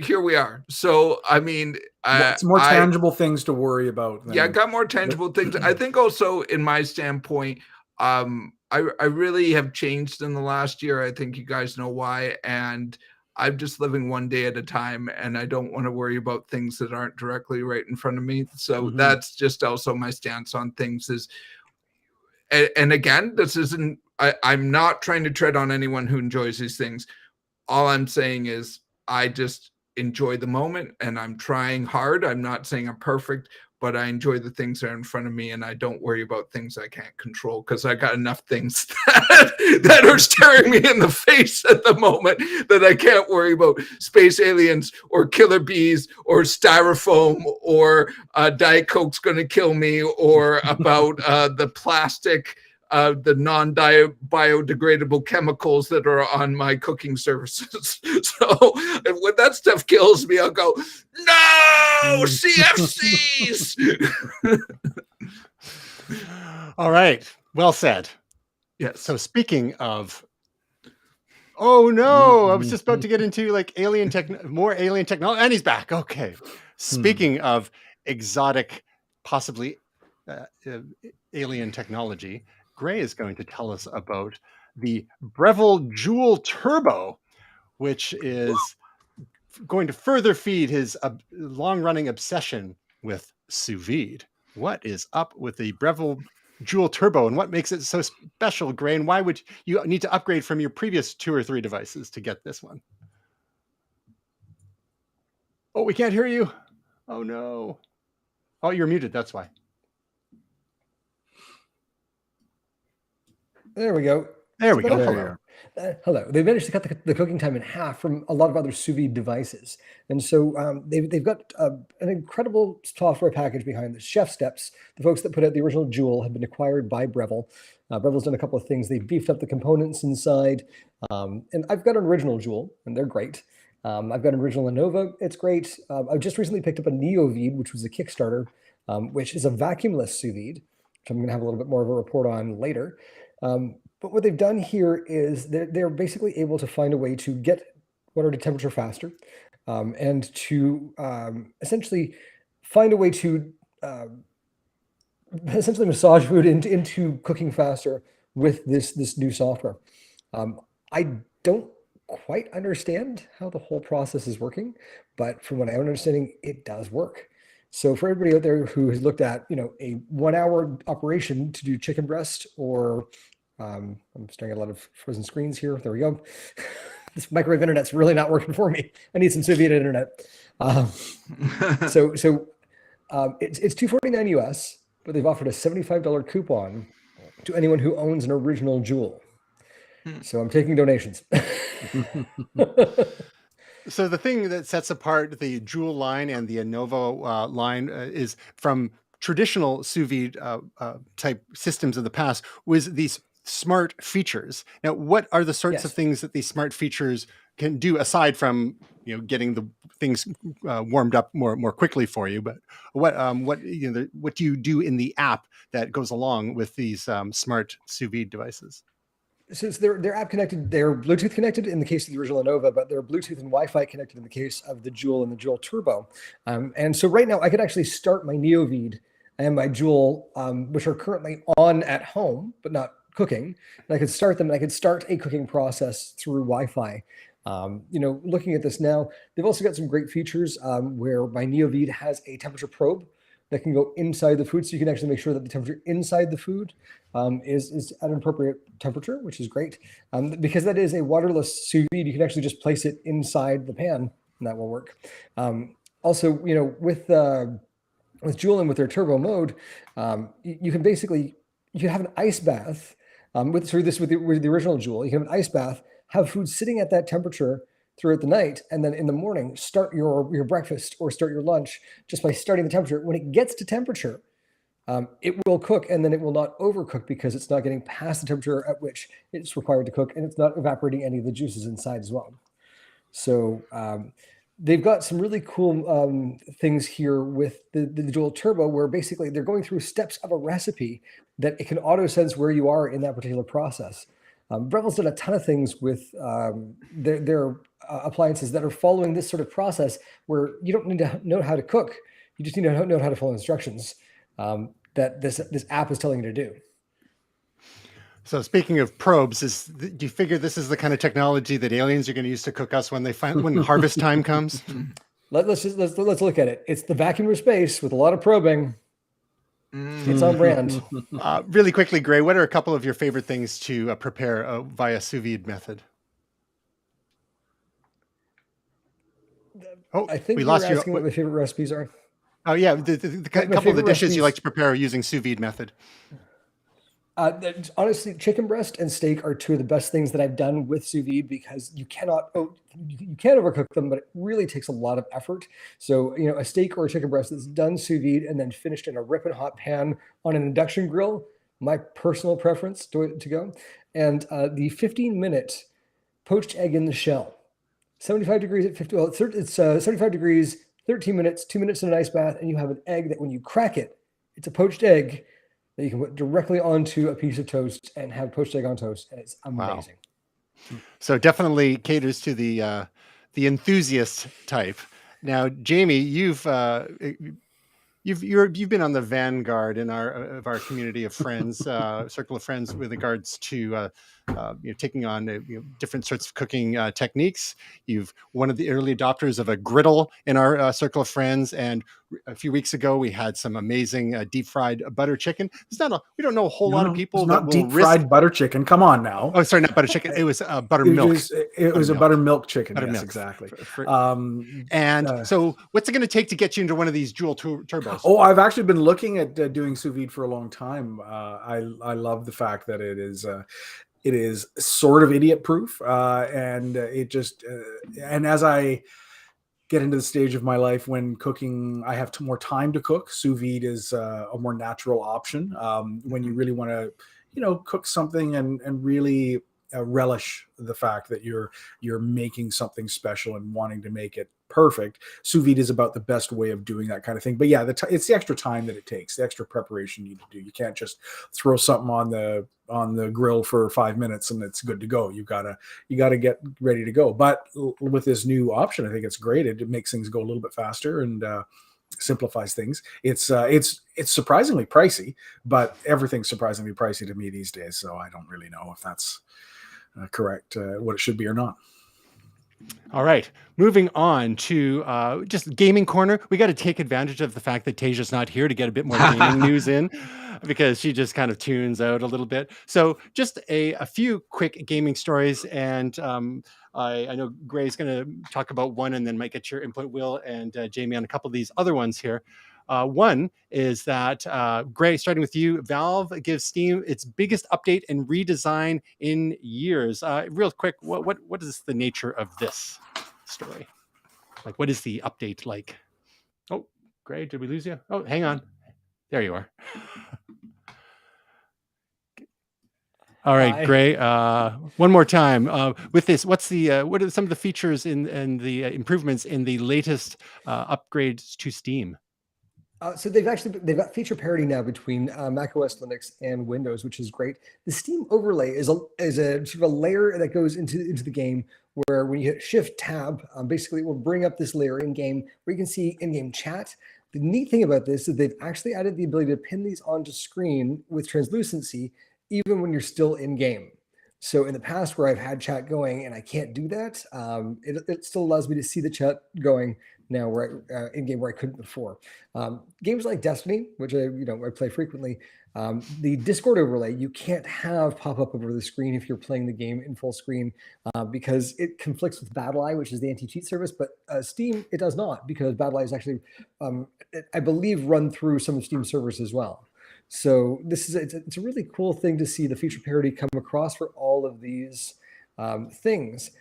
here we are. So, I mean, it's more tangible things to worry about. I got more tangible things. I think also in my standpoint, I really have changed in the last year. I think you guys know why. And I'm just living one day at a time, and I don't want to worry about things that aren't directly right in front of me. So that's just also my stance on things is, and again, this isn't, I'm not trying to tread on anyone who enjoys these things. All I'm saying is I just enjoy the moment and I'm trying hard. I'm not saying I'm perfect, but I enjoy the things that are in front of me, and I don't worry about things I can't control because I got enough things that are staring me in the face at the moment that I can't worry about space aliens or killer bees or styrofoam or Diet Coke's going to kill me or about the plastic, the non-biodegradable chemicals that are on my cooking surfaces. So when that stuff kills me, I'll go, no, CFCs. All right. Well said. Yes. So speaking of, oh no, I was just about to get into like more alien technology, and he's back. Okay. Speaking of exotic, possibly alien technology, Gray is going to tell us about the Breville Joule Turbo, which is going to further feed his long-running obsession with sous vide. What is up with the Breville Joule Turbo, and what makes it so special, Gray? And why would you need to upgrade from your previous 2 or 3 devices to get this one? Oh, we can't hear you. Oh no. Oh, you're muted. That's why. There we go. There we go. Hello. They managed to cut the cooking time in half from a lot of other sous vide devices. And so they've got an incredible software package behind this. Chef Steps, the folks that put out the original Joule, have been acquired by Breville. Breville's done a couple of things. They beefed up the components inside. And I've got an original Joule, and they're great. I've got an original Innova. It's great. I've just recently picked up a Neo Vide, which was a Kickstarter, which is a vacuumless sous vide, which I'm going to have a little bit more of a report on later. But what they've done here is they're basically able to find a way to get water to temperature faster, and to essentially find a way to essentially massage food into cooking faster with this new software. I don't quite understand how the whole process is working, but from what I'm understanding, it does work. So for everybody out there who has looked at, a 1-hour operation to do chicken breast, or I'm staring at a lot of frozen screens here. There we go. This microwave internet's really not working for me. I need some sous vide internet. So it's $249 US, but they've offered a $75 coupon to anyone who owns an original Joule. So I'm taking donations. So the thing that sets apart the Joule line and the Innova line is from traditional sous vide type systems of the past was these smart features. Now, what are the sorts of Yes. things that these smart features can do aside from getting the things warmed up more quickly for you? But what what do you do in the app that goes along with these smart sous vide devices? Since they're app connected, they're Bluetooth connected in the case of the original Innova, but they're Bluetooth and Wi-Fi connected in the case of the Joule and the Joule Turbo. And so right now I could actually start my NeoVide and my Joule, which are currently on at home, but not cooking. And I could start them and I could start a cooking process through Wi-Fi. Looking at this now, they've also got some great features where my NeoVide has a temperature probe that can go inside the food, so you can actually make sure that the temperature inside the food is at an appropriate temperature, which is great. Because that is a waterless sous vide, you can actually just place it inside the pan, and that will work. Also, with Joule and with their turbo mode, you can have an ice bath with the original Joule. You can have an ice bath, have food sitting at that temperature throughout the night, and then in the morning start your breakfast or start your lunch just by starting the temperature. When it gets to temperature, it will cook, and then it will not overcook because it's not getting past the temperature at which it's required to cook, and it's not evaporating any of the juices inside as well. So they've got some really cool things here with the Joule Turbo, where basically they're going through steps of a recipe that it can auto sense where you are in that particular process. Breville's done a ton of things with their appliances that are following this sort of process where you don't need to know how to cook. You just need to know how to follow instructions that this app is telling you to do. So speaking of probes, do you figure this is the kind of technology that aliens are going to use to cook us when harvest time comes? Let's look at it. It's the vacuum of space with a lot of probing. It's on brand. Really quickly, Gray, what are a couple of your favorite things to prepare via sous vide method? Oh, I think we you're lost you. asking what my favorite recipes are. Oh yeah, the couple of the dishes you like to prepare using sous vide method. Honestly, chicken breast and steak are two of the best things that I've done with sous vide because you can't overcook them, but it really takes a lot of effort. So, a steak or a chicken breast that's done sous vide and then finished in a ripping hot pan on an induction grill, my personal preference to go. And the 15-minute poached egg in the shell, 75 degrees at 50. Well, it's 75 degrees, 13 minutes, 2 minutes in an ice bath, and you have an egg that when you crack it, it's a poached egg that you can put directly onto a piece of toast and have poached egg on toast, and it's amazing. Wow. So definitely caters to the enthusiast type. Now, Jamie, you've been on the vanguard in our community of friends, circle of friends, with regards to taking on different sorts of cooking techniques. You've one of the early adopters of a griddle in our circle of friends, and a few weeks ago we had some amazing deep fried butter chicken. We don't know a whole lot of people that will deep fried butter chicken. Come on now. Oh, sorry, not butter chicken. It was buttermilk. It was a buttermilk chicken. Buttermilk. Yes, exactly. So what's it going to take to get you into one of these Joule turbos? Oh, I've actually been looking at doing sous vide for a long time. I love the fact that it is sort of idiot proof, and it just and as I get into the stage of my life when cooking, I have more time to cook. Sous vide is a more natural option when you really want to, cook something and really relish the fact that you're making something special and wanting to make it perfect. Sous vide is about the best way of doing that kind of thing. But yeah, it's the extra time that it takes, the extra preparation you need to do. You can't just throw something on the grill for 5 minutes and it's good to go. You gotta get ready to go. But with this new option, I think it's great. It makes things go a little bit faster and simplifies things. It's surprisingly pricey, but everything's surprisingly pricey to me these days. So I don't really know if that's correct, what it should be or not. All right, moving on to just gaming corner. We got to take advantage of the fact that Tasia's not here to get a bit more gaming news in, because she just kind of tunes out a little bit. So just a few quick gaming stories, and I know Gray's going to talk about one, and then might get your input, Will, and Jamie, on a couple of these other ones here. One is that, Gray, starting with you, Valve gives Steam its biggest update and redesign in years. Real quick, what is the nature of this story? Like, what is the update like? Oh, Gray, did we lose you? Oh, hang on. There you are. All right, Hi. Gray. One more time. With this, what are some of the features and the improvements in the latest upgrades to Steam? So they've got feature parity now between Mac OS, Linux, and Windows, which is great. The Steam overlay is a sort of a layer that goes into the game where when you hit Shift Tab, basically it will bring up this layer in game where you can see in-game chat. The neat thing about this is they've actually added the ability to pin these onto screen with translucency, even when you're still in game. So in the past where I've had chat going and I can't do that, it still allows me to see the chat going now where in game where I couldn't before. Games like Destiny, which I play frequently, the Discord overlay you can't have pop up over the screen if you're playing the game in full screen because it conflicts with BattleEye, which is the anti-cheat service. But Steam, it does not, because BattleEye is actually, I believe, run through some of Steam servers as well. So it's a really cool thing to see the feature parity come across for all of these things.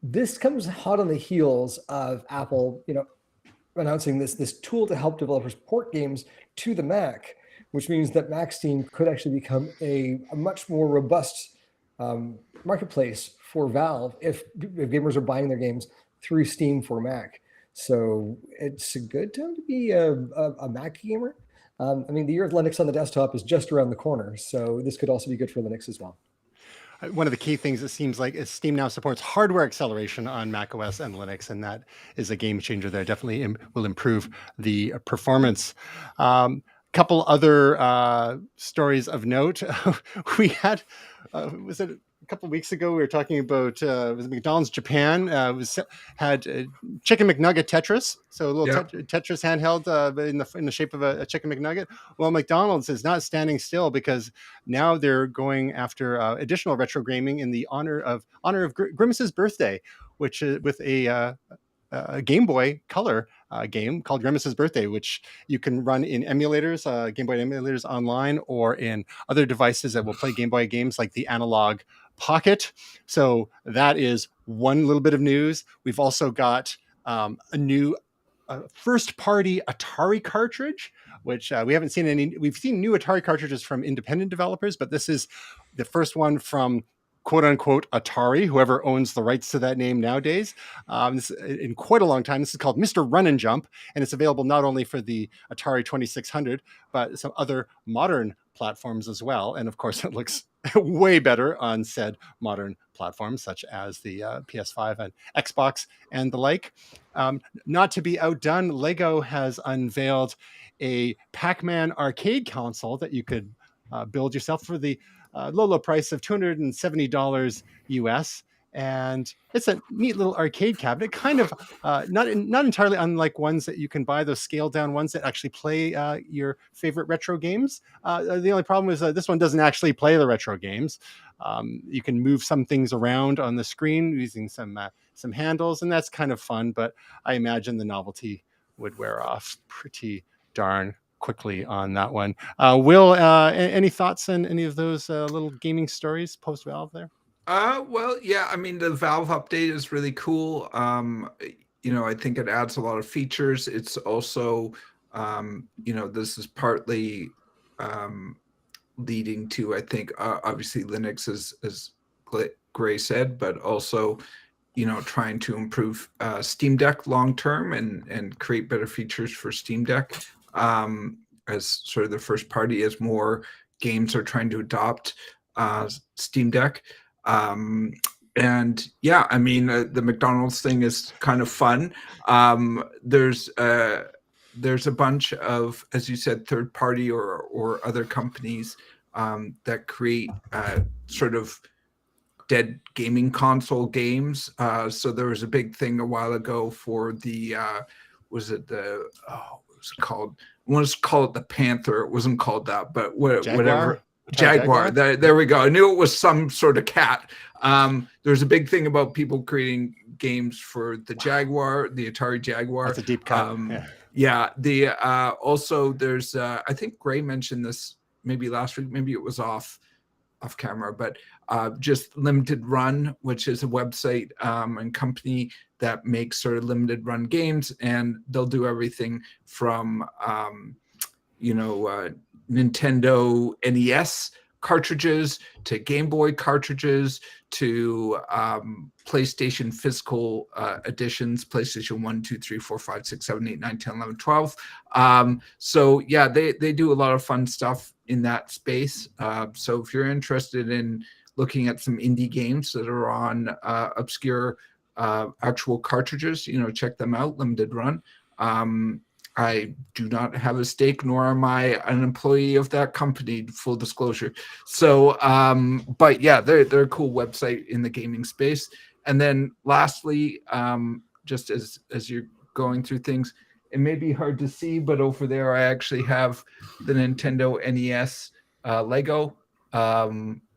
This comes hot on the heels of Apple, announcing this tool to help developers port games to the Mac, which means that Mac Steam could actually become a much more robust marketplace for Valve if gamers are buying their games through Steam for Mac. So it's a good time to be a Mac gamer. The year of Linux on the desktop is just around the corner, so this could also be good for Linux as well. One of the key things it seems like is Steam now supports hardware acceleration on macOS and Linux, and that is a game changer there. Definitely will improve the performance. Couple other stories of note. We had, was it a couple of weeks ago, we were talking about was it McDonald's Japan had Chicken McNugget Tetris, so a little Tetris handheld in the shape of a Chicken McNugget. Well, McDonald's is not standing still because now they're going after additional retro gaming in the honor of Grimace's birthday, which is with a Game Boy Color game called Grimace's Birthday, which you can run in emulators, Game Boy emulators online, or in other devices that will play Game Boy games like the Analog Pocket. So that is one little bit of news. We've also got a new first-party Atari cartridge, which we haven't seen any. We've seen new Atari cartridges from independent developers, but this is the first one from quote unquote Atari, whoever owns the rights to that name nowadays. In quite a long time. This is called Mr. Run and Jump, and it's available not only for the Atari 2600, but some other modern platforms as well. And of course, it looks way better on said modern platforms, such as the PS5 and Xbox and the like. Not to be outdone, Lego has unveiled a Pac-Man arcade console that you could build yourself for the low price of $270 US. And it's a neat little arcade cabinet, kind of not entirely unlike ones that you can buy, those scaled down ones that actually play your favorite retro games. The only problem is this one doesn't actually play the retro games. You can move some things around on the screen using some handles, and that's kind of fun, but I imagine the novelty would wear off pretty darn quickly on that one. Will, any thoughts on any of those little gaming stories post Valve there? Well, yeah, the Valve update is really cool. I think it adds a lot of features. It's also, this is partly leading to, I think, obviously Linux, as Gray said, but also, trying to improve Steam Deck long term and create better features for Steam Deck as sort of the first party, as more games are trying to adopt Steam Deck. And yeah, the McDonald's thing is kind of fun. There's a bunch of, as you said, third party or other companies that create sort of dead gaming console games. So there was a big thing a while ago for the what was it called? I want to call it the Panther. It wasn't called that, but whatever. Jaguar. There we go. I knew it was some sort of cat. There's a big thing about people creating games for the Jaguar, the Atari Jaguar. That's a deep cut. Also there's I think Gray mentioned this maybe last week, maybe it was off camera, but just Limited Run, which is a website and company that makes sort of limited run games, and they'll do everything from Nintendo NES cartridges to Game Boy cartridges to PlayStation physical editions, PlayStation 1, 2, 3, 4, 5, 6, 7, 8, 9, 10, 11, 12. So yeah, they do a lot of fun stuff in that space. So if you're interested in looking at some indie games that are on obscure actual cartridges, check them out. Limited run. I do not have a stake, nor am I an employee of that company, full disclosure. So, but yeah, they're a cool website in the gaming space. And then lastly, just as you're going through things, it may be hard to see, but over there I actually have the Nintendo NES Lego.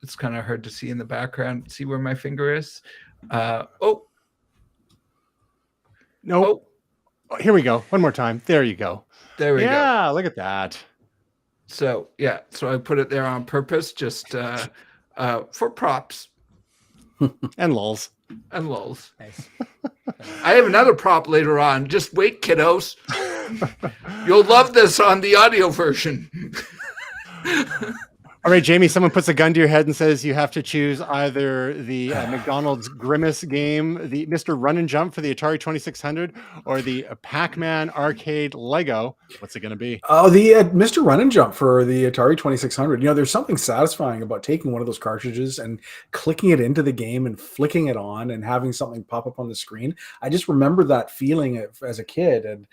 It's kind of hard to see in the background. See where my finger is? Nope. Oh. Here we go. One more time. There you go. There we go. Yeah, look at that. So yeah, so I put it there on purpose, just for props And lulls. and lulls. Nice. I have another prop later on. Just wait, kiddos. You'll love this on the audio version. All right, Jamie, someone puts a gun to your head and says you have to choose either the McDonald's Grimace game, the Mr. Run and Jump for the Atari 2600, or the Pac-Man arcade Lego. What's it going to be? Oh, the Mr. Run and Jump for the Atari 2600. There's something satisfying about taking one of those cartridges and clicking it into the game and flicking it on and having something pop up on the screen. I just remember that feeling as a kid, and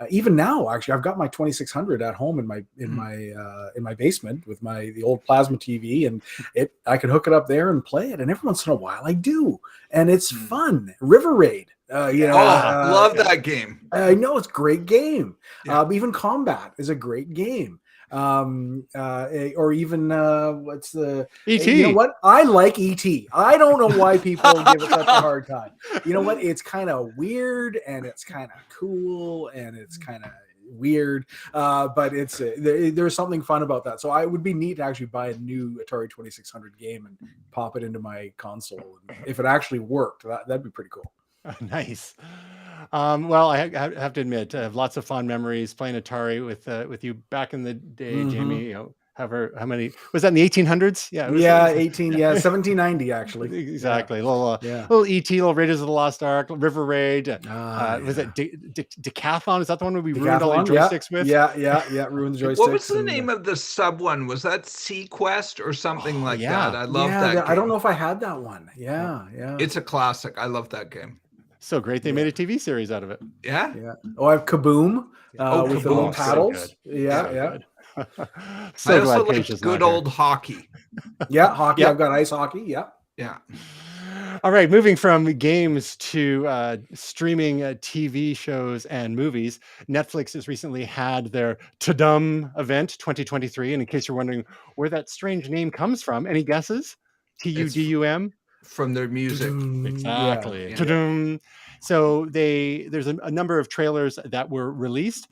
even now, actually, I've got my 2600 at home in my basement with the old plasma TV, and I could hook it up there and play it. And every once in a while, I do, and it's fun. River Raid. Love that game. I know, it's a great game. Yeah. Even Combat is a great game. Or even what's the E.T. You know what? I like E.T. I don't know why people give it such a hard time. You know what? It's kind of weird and it's kind of cool and it's kind of weird, but it's there's something fun about that. So it would be neat to actually buy a new Atari 2600 game and pop it into my console. And if it actually worked, that'd be pretty cool. Nice. Well, I have to admit, I have lots of fond memories playing Atari with you back in the day, Jamie. How many was that in the 1800s? Yeah, 1790 actually. Exactly. Little ET, little Raiders of the Lost Ark, River Raid. Was it Decathlon? Is that the one where we ruined all the joysticks with? Yeah. Ruined the joysticks. What was the name of the sub one? Was that Sequest or something like that? I love that game. I don't know if I had that one. Yeah. It's a classic. I love that game. So great they made a TV series out of it. Yeah. Oh, I have Kaboom with Kaboom. the little paddles. So Yeah. So I also glad like Paige good old hockey. Yeah, hockey. Yep. I've got ice hockey. Yeah. All right, moving from games to streaming TV shows and movies, Netflix has recently had their Tudum event 2023. And in case you're wondering where that strange name comes from, any guesses? Tudum? From their music. Exactly. Yeah. Tudum. So there's a number of trailers that were released.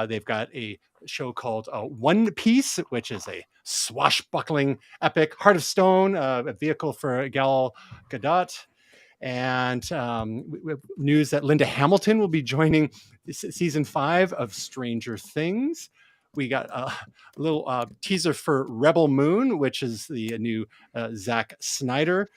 They've got a show called One Piece, which is a swashbuckling epic. Heart of Stone, a vehicle for Gal Gadot. And we have news that Linda Hamilton will be joining season 5 of Stranger Things. We got a little teaser for Rebel Moon, which is the new Zack Snyder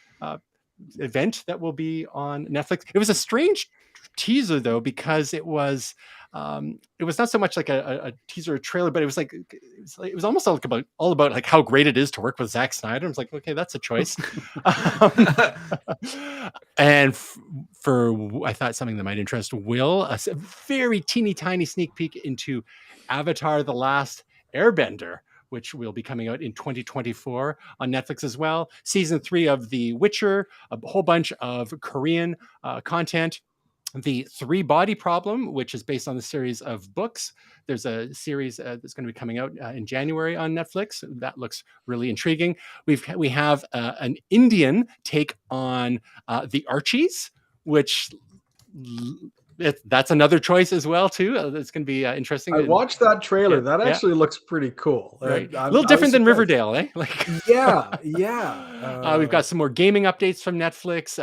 event that will be on Netflix. It was a strange teaser though, because it was not so much like a teaser or trailer, but it was almost all about like how great it is to work with Zack Snyder. I was like, okay, that's a choice. And I thought something that might interest Will, a very teeny tiny sneak peek into Avatar: The Last Airbender, which will be coming out in 2024 on Netflix as well. Season 3 of The Witcher, a whole bunch of Korean content. The Three Body Problem, which is based on the series of books. There's a series that's going to be coming out in January on Netflix. That looks really intriguing. We have an Indian take on the Archies, which that's another choice as well too. It's going to be interesting. I watched that trailer. That actually looks pretty cool. Right. A little different than Riverdale, eh? Yeah. We've got some more gaming updates from Netflix.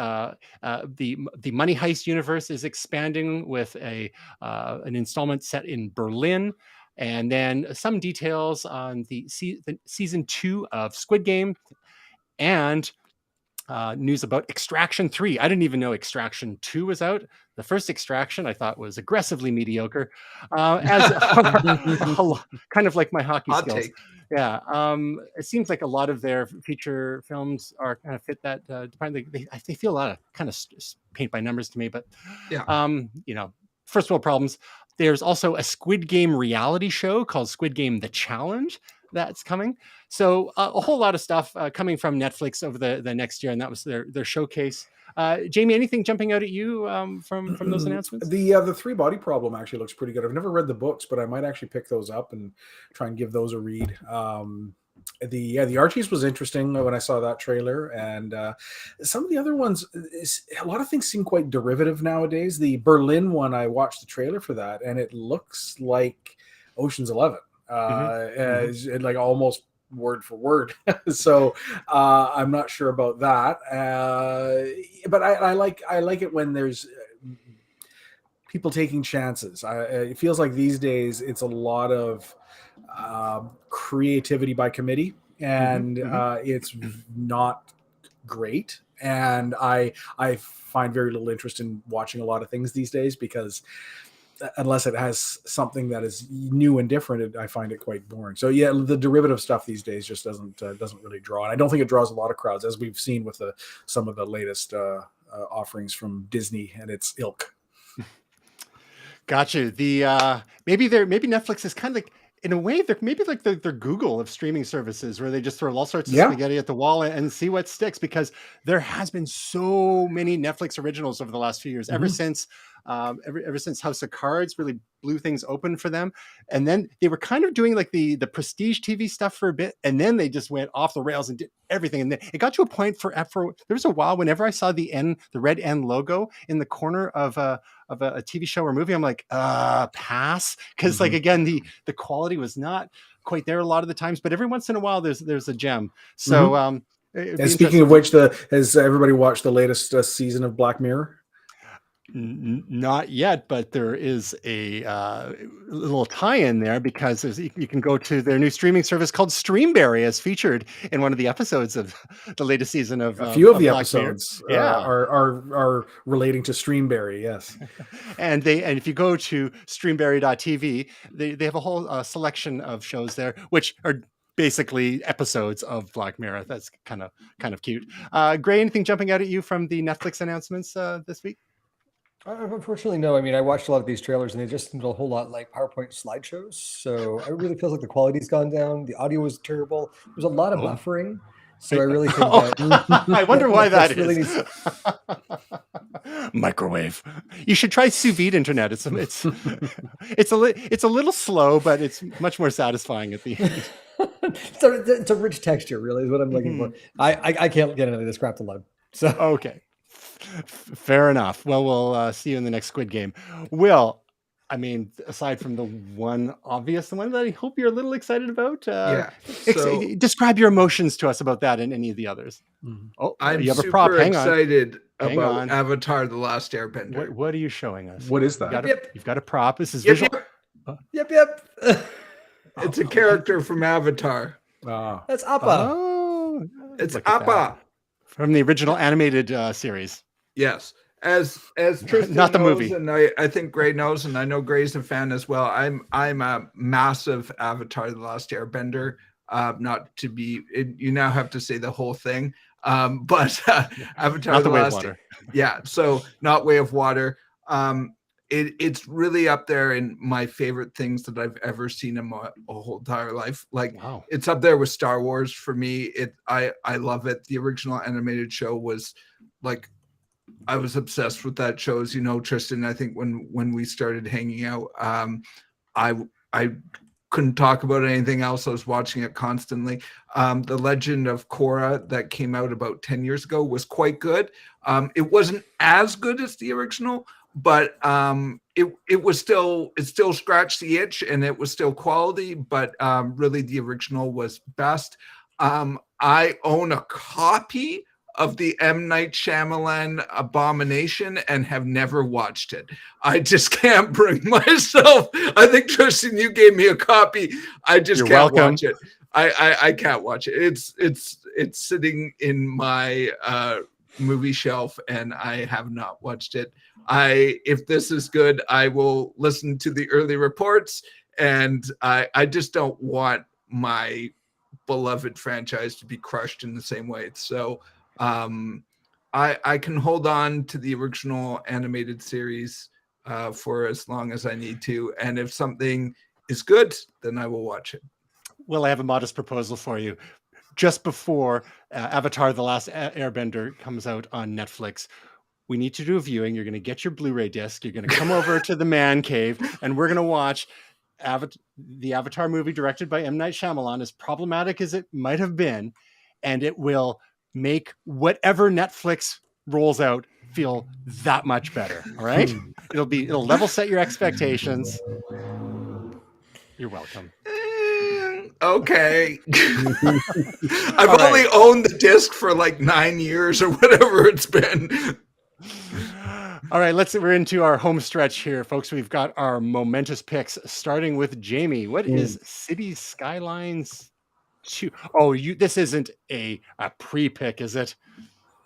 The Money Heist universe is expanding with an installment set in Berlin. and then some details on the season 2 of Squid Game, and news about Extraction 3. I didn't even know Extraction 2 was out. The first Extraction I thought was aggressively mediocre, as kind of like my hockey Hot skills. take. Yeah, it seems like a lot of their feature films are kind of fit that department. They feel a lot of kind of paint by numbers to me, but Yeah. you know, first world problems. There's also a Squid Game reality show called Squid Game: The Challenge that's coming. So a whole lot of stuff coming from Netflix over the next year, and that was their showcase. Jamie, anything jumping out at you from those announcements? The Three Body Problem actually looks pretty good. I've never read the books, but I might actually pick those up and try and give those a read. The Archies was interesting when I saw that trailer, and some of the other ones, a lot of things seem quite derivative nowadays. The Berlin one, I watched the trailer for that, and it looks like Ocean's 11. Like almost word for word. So I'm not sure about that. But I like it when there's people taking chances. It feels like these days it's a lot of creativity by committee, and it's not great. And I find very little interest in watching a lot of things these days, because unless it has something that is new and different, I find it quite boring. So yeah, the derivative stuff these days just doesn't really draw, and I don't think it draws a lot of crowds, as we've seen with some of the latest offerings from Disney and its ilk. Gotcha. Maybe Netflix is kind of like, in a way, they're maybe like the Google of streaming services, where they just throw all sorts of spaghetti at the wall and see what sticks, because there has been so many Netflix originals over the last few years, ever since House of Cards really blew things open for them. And then they were kind of doing like the prestige TV stuff for a bit, and then they just went off the rails and did everything. And then it got to a point there was a while, whenever I saw the red N logo in the corner of a TV show or movie, I'm like, pass. Because like, again, the quality was not quite there a lot of the times, but every once in a while there's a gem. So and speaking of which, has everybody watched the latest season of Black Mirror? Not yet, but there is a little tie-in there, because you can go to their new streaming service called Streamberry, as featured in one of the episodes of the latest season of a few of the Black episodes Mirror. are relating to Streamberry. Yes. and if you go to streamberry.tv, they have a whole selection of shows there, which are basically episodes of Black Mirror. That's kind of cute. Gray, anything jumping out at you from the Netflix announcements this week? Unfortunately, no. I mean, I watched a lot of these trailers, and they just seemed a whole lot like PowerPoint slideshows. So it really feels like the quality's gone down. The audio was terrible. There's a lot of buffering. So I really think that. I wonder why that really is. Microwave. You should try sous vide internet. It's a little slow, but it's much more satisfying at the end. It's a rich texture, really, is what I'm looking for. I can't get any of this crap to load. So okay. Fair enough. Well, we'll see you in the next Squid Game. Will, I mean, aside from the one obvious, the one that I hope you're a little excited about, describe your emotions to us about that and any of the others. Oh, I'm you have a prop. super Hang excited Hang about on. Avatar: The Last Airbender. What are you showing us? What is that? You've got a prop. This is visual. Yep. It's a character from Avatar. That's Appa. Oh, It's look at Appa that. From the original animated series. Yes. As Tristan Not the knows, movie. and I think Gray knows, and I know Gray's a fan as well. I'm a massive Avatar: The Last Airbender. Not to be, you now have to say the whole thing. But Avatar: Not the Way of Last, Water. Yeah. So not Way of Water. It's really up there in my favorite things that I've ever seen in my whole entire life. Like, wow. It's up there with Star Wars for me. I love it. The original animated show was like, I was obsessed with that show, as you know, Tristan. I think when we started hanging out, I couldn't talk about anything else. I was watching it constantly. The Legend of Korra that came out about 10 years ago was quite good. It wasn't as good as the original, but it still scratched the itch, and it was still quality, but really the original was best. I own a copy of the M. Night Shyamalan abomination and have never watched it. I just can't bring myself. I think, Tristan, you gave me a copy. I just can't watch it. I can't watch it. It's sitting in my movie shelf, and I have not watched it. If this is good, I will listen to the early reports, and I just don't want my beloved franchise to be crushed in the same way. So I can hold on to the original animated series for as long as I need to, and if something is good, then I will watch it. Well, I have a modest proposal for you. Just before Avatar: The Last Airbender comes out on Netflix, we need to do a viewing. You're going to get your Blu-ray disc. You're going to come over to the man cave, and we're going to watch the Avatar movie directed by M. Night Shyamalan, as problematic as it might have been, and it will make whatever Netflix rolls out feel that much better. All right? It'll level set your expectations. You're welcome. Okay. I've only owned the disc for like 9 years or whatever it's been. All right, we're into our home stretch here, folks. We've got our momentous picks, starting with Jamie. What is City Skylines 2? Oh, this isn't a pre-pick, is it?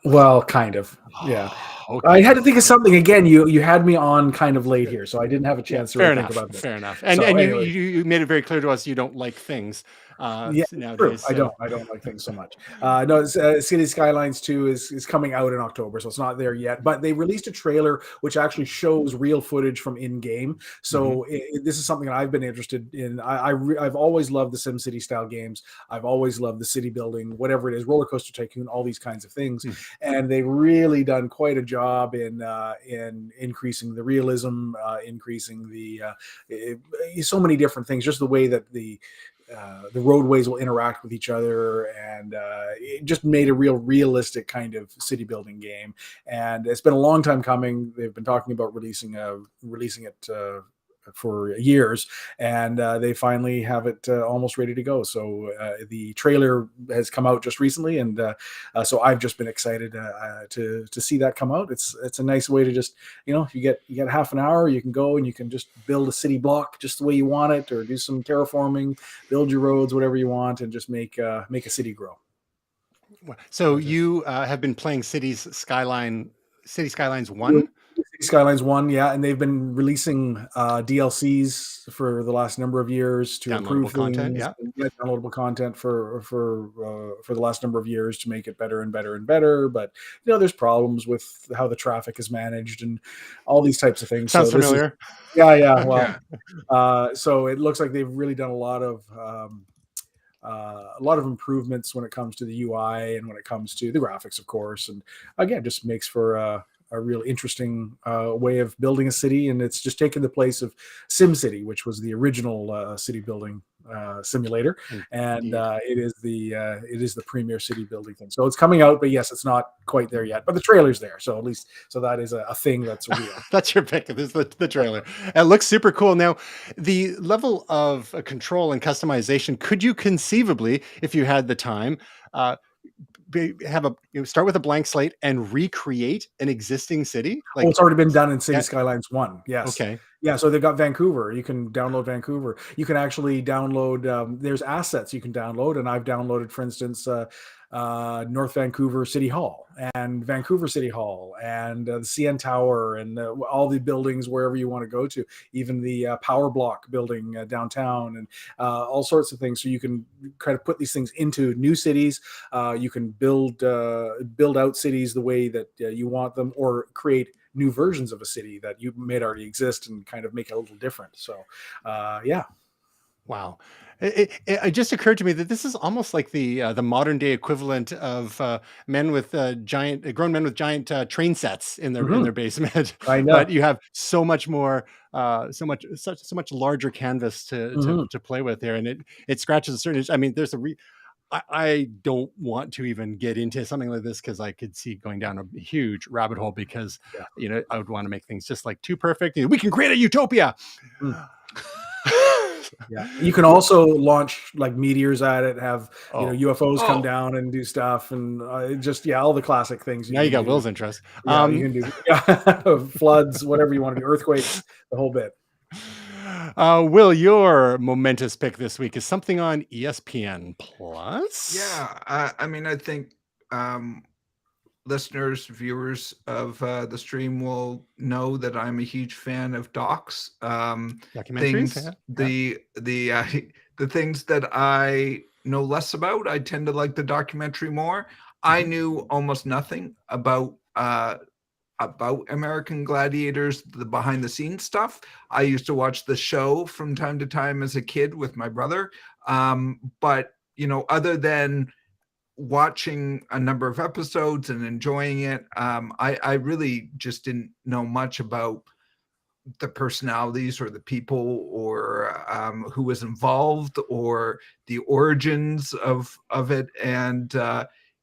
Well, kind of. Yeah. Okay. I had to think of something again. You had me on kind of late here, so I didn't have a chance to really think about this. Fair enough. And So, anyway. you made it very clear to us you don't like things. Yeah, nowadays. True. I don't like things so much. No, City Skylines 2 is coming out in October, so it's not there yet. But they released a trailer which actually shows real footage from in-game. So this is something that I've been interested in. I've always loved the SimCity style games. I've always loved the city building, whatever it is, Roller Coaster Tycoon, all these kinds of things. And they've really done quite a job in increasing the realism, increasing the so many different things. Just the way that the roadways will interact with each other, and it just made a real realistic kind of city building game. And it's been a long time coming. They've been talking about releasing it for years, and they finally have it almost ready to go. So the trailer has come out just recently, and so I've just been excited to see that come out. It's a nice way to just, if you get half an hour, you can go and you can just build a city block just the way you want it, or do some terraforming, build your roads, whatever you want, and just make a city grow. So you have been playing City Skylines 1? Skylines 1, yeah, and they've been releasing DLCs for the last number of years to improve content, downloadable content for the last number of years to make it better and better and better. But there's problems with how the traffic is managed and all these types of things. Sounds familiar. Yeah. Well, so it looks like they've really done a lot of improvements when it comes to the UI and when it comes to the graphics, of course. And again, just makes for a real interesting way of building a city, and it's just taken the place of SimCity, which was the original city building simulator, and it is the premier city building thing. So it's coming out, but yes, it's not quite there yet. But the trailer's there, so at least that is a thing that's real. That's your pick. This is the trailer. It looks super cool. Now, the level of control and customization, could you conceivably, if you had the time, start with a blank slate and recreate an existing city? It's already been done in City Skylines 1. Yes. Okay. Yeah, so they've got Vancouver. You can download Vancouver. You can actually download, there's assets you can download, and I've downloaded, for instance, North Vancouver City Hall and Vancouver City Hall and the CN Tower and all the buildings wherever you want to go to, even the Power Block building downtown, and all sorts of things. So you can kind of put these things into new cities. You can build out cities the way that you want them, or create new versions of a city that you made already exist and kind of make it a little different. So, yeah. Wow. It just occurred to me that this is almost like the modern day equivalent of grown men with giant train sets in their basement. I know. But you have so much more, so much larger canvas to play with there, and it scratches a certain. I mean, there's I don't want to even get into something like this, because I could see going down a huge rabbit hole, because I would want to make things just like too perfect. We can create a utopia. Yeah, you can also launch like meteors at it, have UFOs come Oh. down and do stuff, and all the classic things. Now you can got do. Will's interest. Yeah, you can do floods, whatever you want to do, earthquakes, the whole bit. Will, your momentous pick this week is something on ESPN Plus. Yeah, I mean, I think listeners, viewers of the stream will know that I'm a huge fan of docs. Documentaries, Things, the things that I know less about, I tend to like the documentary more. I knew almost nothing about American Gladiators, the behind the scenes stuff. I used to watch the show from time to time as a kid with my brother. But, other than watching a number of episodes and enjoying it, I really just didn't know much about the personalities or the people or who was involved or the origins of it. And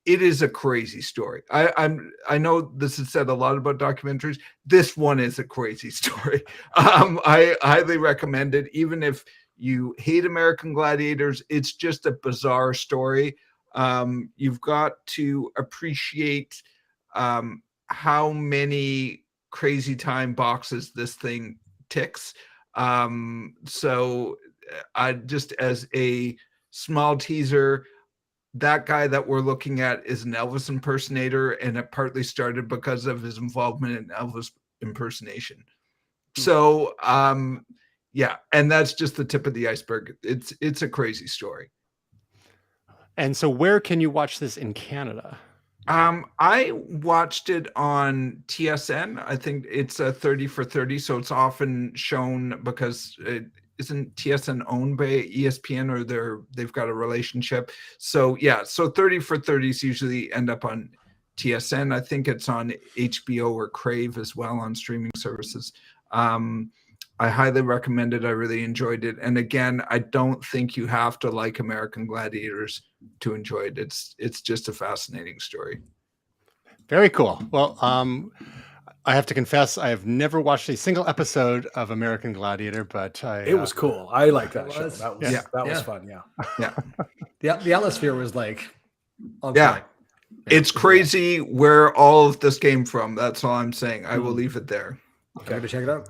it is a crazy story. I know this is said a lot about documentaries. This one is a crazy story. I highly recommend it. Even if you hate American Gladiators, it's just a bizarre story. You've got to appreciate how many crazy time boxes this thing ticks. So I just, as a small teaser, that guy that we're looking at is an Elvis impersonator, and it partly started because of his involvement in Elvis impersonation. So yeah, and that's just the tip of the iceberg. It's a crazy story. And so where can you watch this in Canada? I watched it on TSN. I think it's a 30 for 30, so it's often shown because it isn't TSN owned by ESPN, or they've got a relationship. So yeah, so 30 for 30s usually end up on TSN. I think it's on HBO or Crave as well on streaming services. I highly recommend it. I really enjoyed it. And again, I don't think you have to like American Gladiators to enjoy it. It's just a fascinating story. Very cool. Well, I have to confess, I have never watched a single episode of American Gladiator, but it was cool. I like that show. was. That was fun. Yeah. The atmosphere was like, on yeah. point. It's crazy where all of this came from. That's all I'm saying. I will leave it there. Okay, to check it out.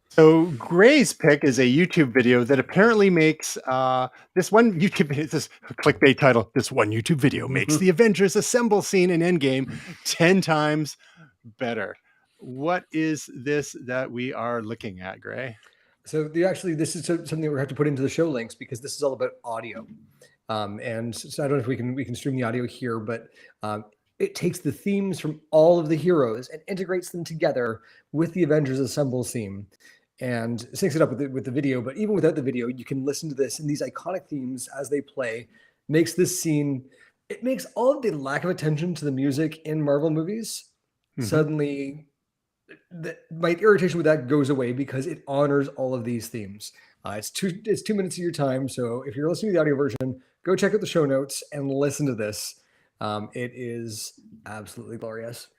So Gray's pick is a YouTube video that apparently makes this one YouTube video, this clickbait title, this one YouTube video makes the Avengers Assemble scene in Endgame 10 times better. What is this that we are looking at, Gray? So this is something we have to put into the show links, because this is all about audio. And so I don't know if we can stream the audio here, but it takes the themes from all of the heroes and integrates them together with the Avengers Assemble theme, and syncs it up with the video. But even without the video, you can listen to this, and these iconic themes as they play makes this scene. It makes all of the lack of attention to the music in Marvel movies suddenly. My irritation with that goes away because it honors all of these themes. It's 2 minutes of your time, so if you're listening to the audio version, go check out the show notes and listen to this. It is absolutely glorious.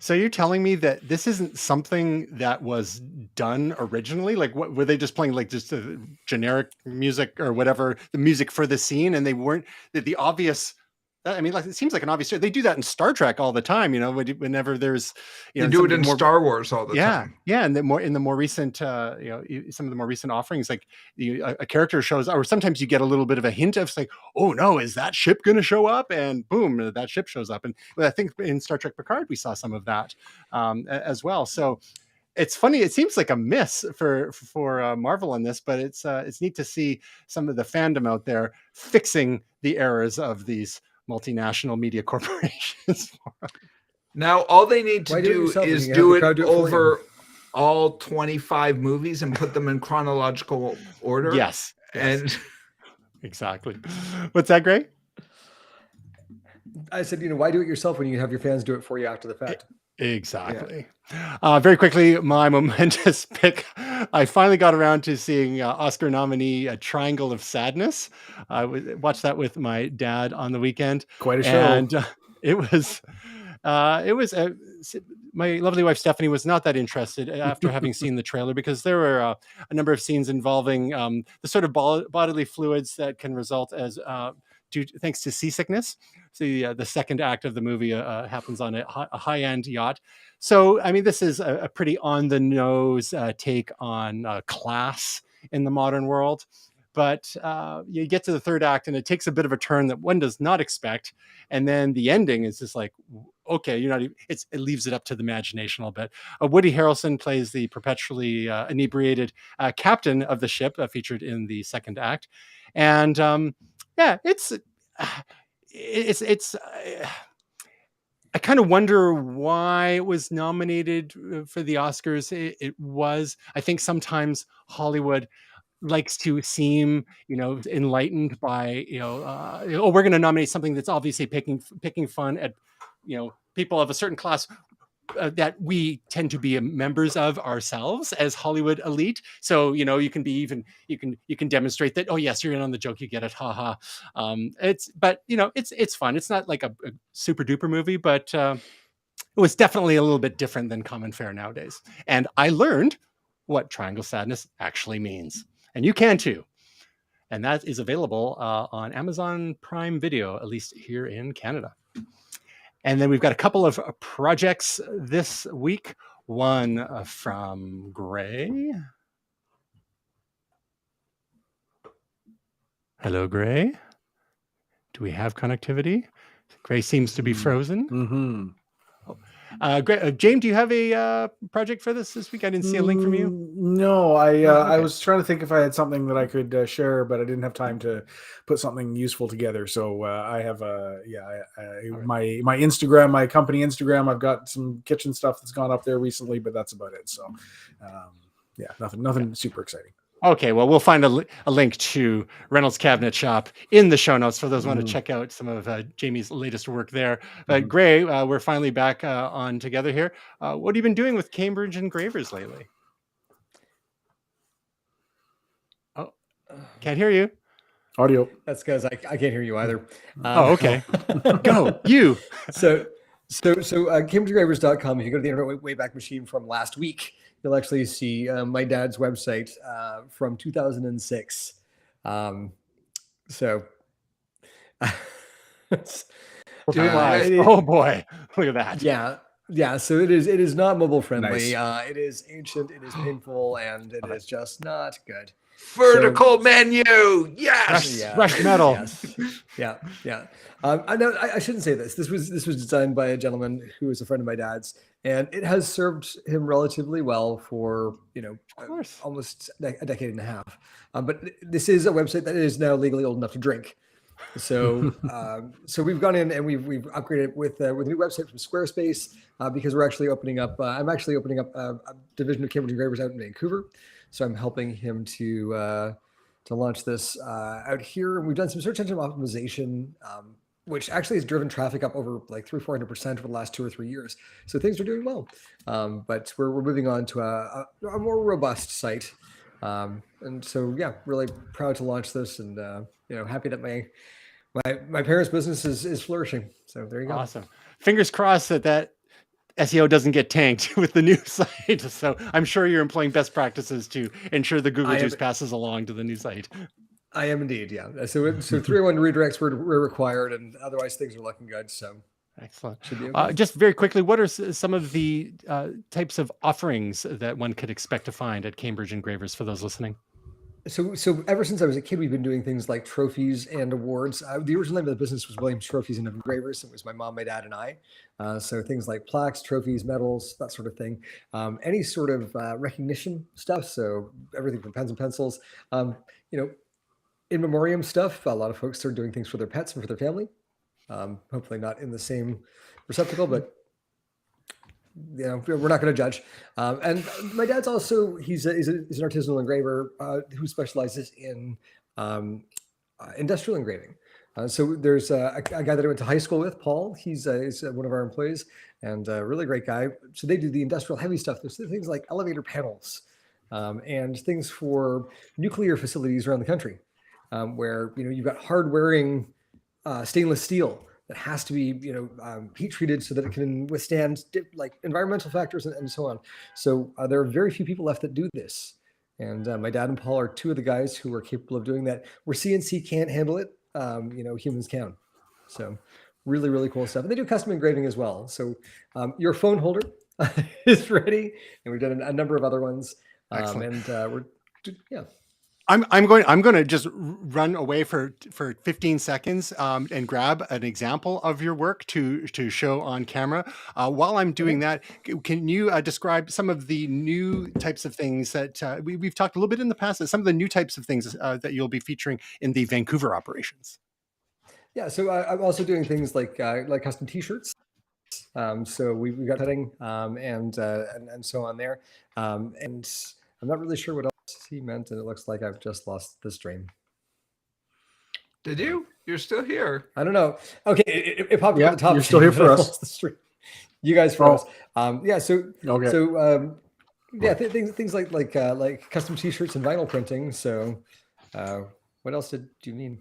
So you're telling me that this isn't something that was done originally? Like, what were they just playing, like just a generic music or whatever, the music for the scene, and they weren't the obvious? I mean, like, it seems like an obvious. They do that in Star Trek all the time. Whenever there's, they do it in Star Wars all the time. Yeah, and in the more recent, some of the more recent offerings, like a character shows, or sometimes you get a little bit of a hint of, like, oh no, is that ship going to show up? And boom, that ship shows up. And I think in Star Trek Picard we saw some of that as well. So it's funny. It seems like a miss for Marvel on this, but it's neat to see some of the fandom out there fixing the errors of these multinational media corporations. Now, all they need to do is do it over all 25 movies and put them in chronological order. Yes. And exactly. What's that, Greg? I said, why do it yourself when you have your fans do it for you after the fact? Exactly. Yeah. Very quickly, my momentous pick. I finally got around to seeing Oscar nominee A Triangle of Sadness. I watched that with my dad on the weekend. Quite a show. And it was my lovely wife Stephanie was not that interested after having seen the trailer, because there were a number of scenes involving the sort of bodily fluids that can result as thanks to seasickness. So the second act of the movie happens on a high-end yacht. So I mean, this is a pretty on-the-nose take on class in the modern world. But you get to the third act and it takes a bit of a turn that one does not expect, and then the ending is just like, okay, you're not even, it leaves it up to the imagination a little bit. Woody Harrelson plays the perpetually inebriated captain of the ship, featured in the second act. And yeah, it's I kind of wonder why it was nominated for the Oscars. It was, I think sometimes Hollywood likes to seem, enlightened by, oh, we're going to nominate something that's obviously picking fun at, people of a certain class that we tend to be members of ourselves as Hollywood elite. So, you can be even, you can demonstrate that, oh yes, you're in on the joke, you get it, haha. It's fun. It's not like a super duper movie, but it was definitely a little bit different than common fare nowadays. And I learned what triangle sadness actually means. And you can too. And that is available on Amazon Prime Video, at least here in Canada. And then we've got a couple of projects this week. One from Gray. Hello, Gray. Do we have connectivity? Gray seems to be frozen. Mm-hmm. James, do you have a project for this week? I didn't see a link from you. No, Okay. I was trying to think if I had something that I could share, but I didn't have time to put something useful together. So I have my Instagram, my company Instagram. I've got some kitchen stuff that's gone up there recently, but that's about it. So nothing super exciting. Okay, well, we'll find a link to Reynolds Cabinet Shop in the show notes for those who want to check out some of Jamie's latest work there. But Gray, we're finally back on together here. What have you been doing with Cambridge Engravers lately? Oh, can't hear you. Audio. That's because I can't hear you either. Okay. Go, you. So CambridgeEngravers.com, if you go to the Internet Wayback Machine from last week, you'll actually see my dad's website from 2006. Oh boy, look at that. Yeah. So it is not mobile friendly. Nice. It is ancient. It is painful, and it is just not good. Vertical menu, yes. Rush metal. Yes. Yeah. I shouldn't say this. This was designed by a gentleman who is a friend of my dad's, and it has served him relatively well for almost a decade and a half. But this is a website that is now legally old enough to drink. So we've gone in and we've upgraded it with a new website from Squarespace because we're actually opening up. I'm actually opening up a division of Cambridge Engravers out in Vancouver. So I'm helping him to launch this out here. And we've done some search engine optimization, which actually has driven traffic up over like 300-400% over the last 2 or 3 years. So things are doing well. But we're moving on to a more robust site. And so, yeah, really proud to launch this, and happy that my parents' business is flourishing. So there you go. Awesome. Fingers crossed that SEO doesn't get tanked with the new site. So I'm sure you're employing best practices to ensure the Google juice passes along to the new site. I am indeed, yeah. So 301 redirects were required, and otherwise things are looking good. So excellent. Should be okay. Just very quickly, what are some of the types of offerings that one could expect to find at Cambridge Engravers for those listening? So ever since I was a kid, we've been doing things like trophies and awards. The original name of the business was Williams Trophies and Engravers. It was my mom, my dad, and I. So things like plaques, trophies, medals, that sort of thing. Any sort of recognition stuff. So everything from pens and pencils. In memoriam stuff. A lot of folks are doing things for their pets and for their family. Hopefully not in the same receptacle, but we're not going to judge. And my dad's also, he's an artisanal engraver who specializes in industrial engraving. So there's a guy that I went to high school with, Paul. He's one of our employees and a really great guy. So they do the industrial heavy stuff. There's things like elevator panels and things for nuclear facilities around the country where, you've got hard wearing stainless steel that has to be, heat treated so that it can withstand like environmental factors and so on. So there are very few people left that do this. And my dad and Paul are two of the guys who are capable of doing that. Where CNC can't handle it, humans can. So really, really cool stuff. And they do custom engraving as well. So your phone holder is ready, and we've done a number of other ones. Excellent. And yeah. I'm going to just run away for 15 seconds and grab an example of your work to show on camera. While I'm doing that, can you describe some of the new types of things that we've talked a little bit in the past? Some of the new types of things that you'll be featuring in the Vancouver operations. Yeah, so I'm also doing things like custom T-shirts. So we've got cutting and so on there. And I'm not really sure what else he meant, and it looks like I've just lost the stream. Did you? You're still here. I don't know. Okay, it popped up at the top. You're still here for us. The stream. You guys for us. Yeah. So Okay. So yeah, things like custom T-shirts and vinyl printing. So what else did you mean?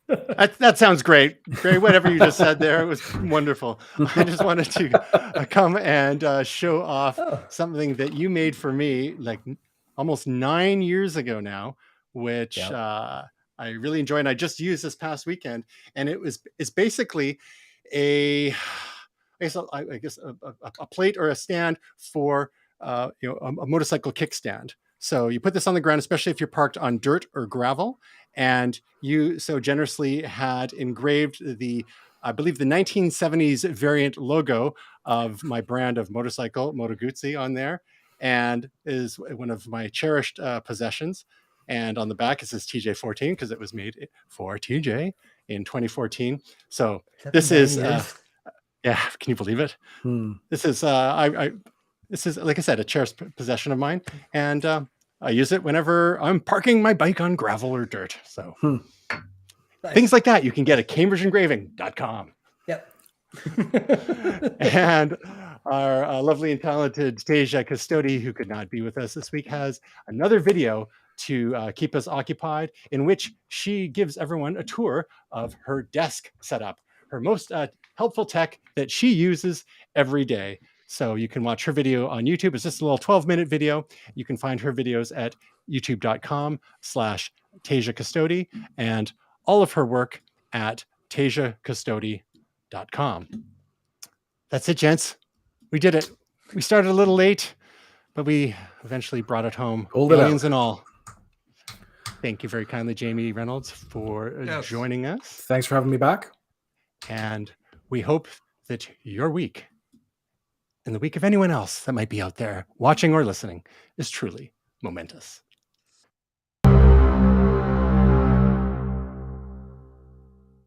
That sounds great. Great. Whatever you just said there, it was wonderful. I just wanted to come and show off something that you made for me like almost 9 years ago now, which I really enjoy. And I just used this past weekend. And it's basically I guess a plate or a stand for a motorcycle kickstand. So you put this on the ground, especially if you're parked on dirt or gravel. And you so generously had engraved I believe the 1970s variant logo of my brand of motorcycle, Moto Guzzi, on there, and is one of my cherished possessions. And on the back it says TJ14 because it was made for TJ in 2014. So this is yeah, can you believe it? This is this is, like I said, a cherished possession of mine, and I use it whenever I'm parking my bike on gravel or dirt. So things like that you can get at CambridgeEngraving.com. Yep. And our lovely and talented Tasia Custodi, who could not be with us this week, has another video to keep us occupied, in which she gives everyone a tour of her desk setup, her most helpful tech that she uses every day. So you can watch her video on YouTube. It's just a little 12-minute video. You can find her videos at youtube.com/Tasia Custodi, and all of her work at TasiaCustodi.com. That's it, gents. We did it. We started a little late, but we eventually brought it home. Aliens and all. Thank you very kindly, Jamie Reynolds, for joining us. Thanks for having me back. And we hope that your week, and the week of anyone else that might be out there watching or listening, is truly momentous.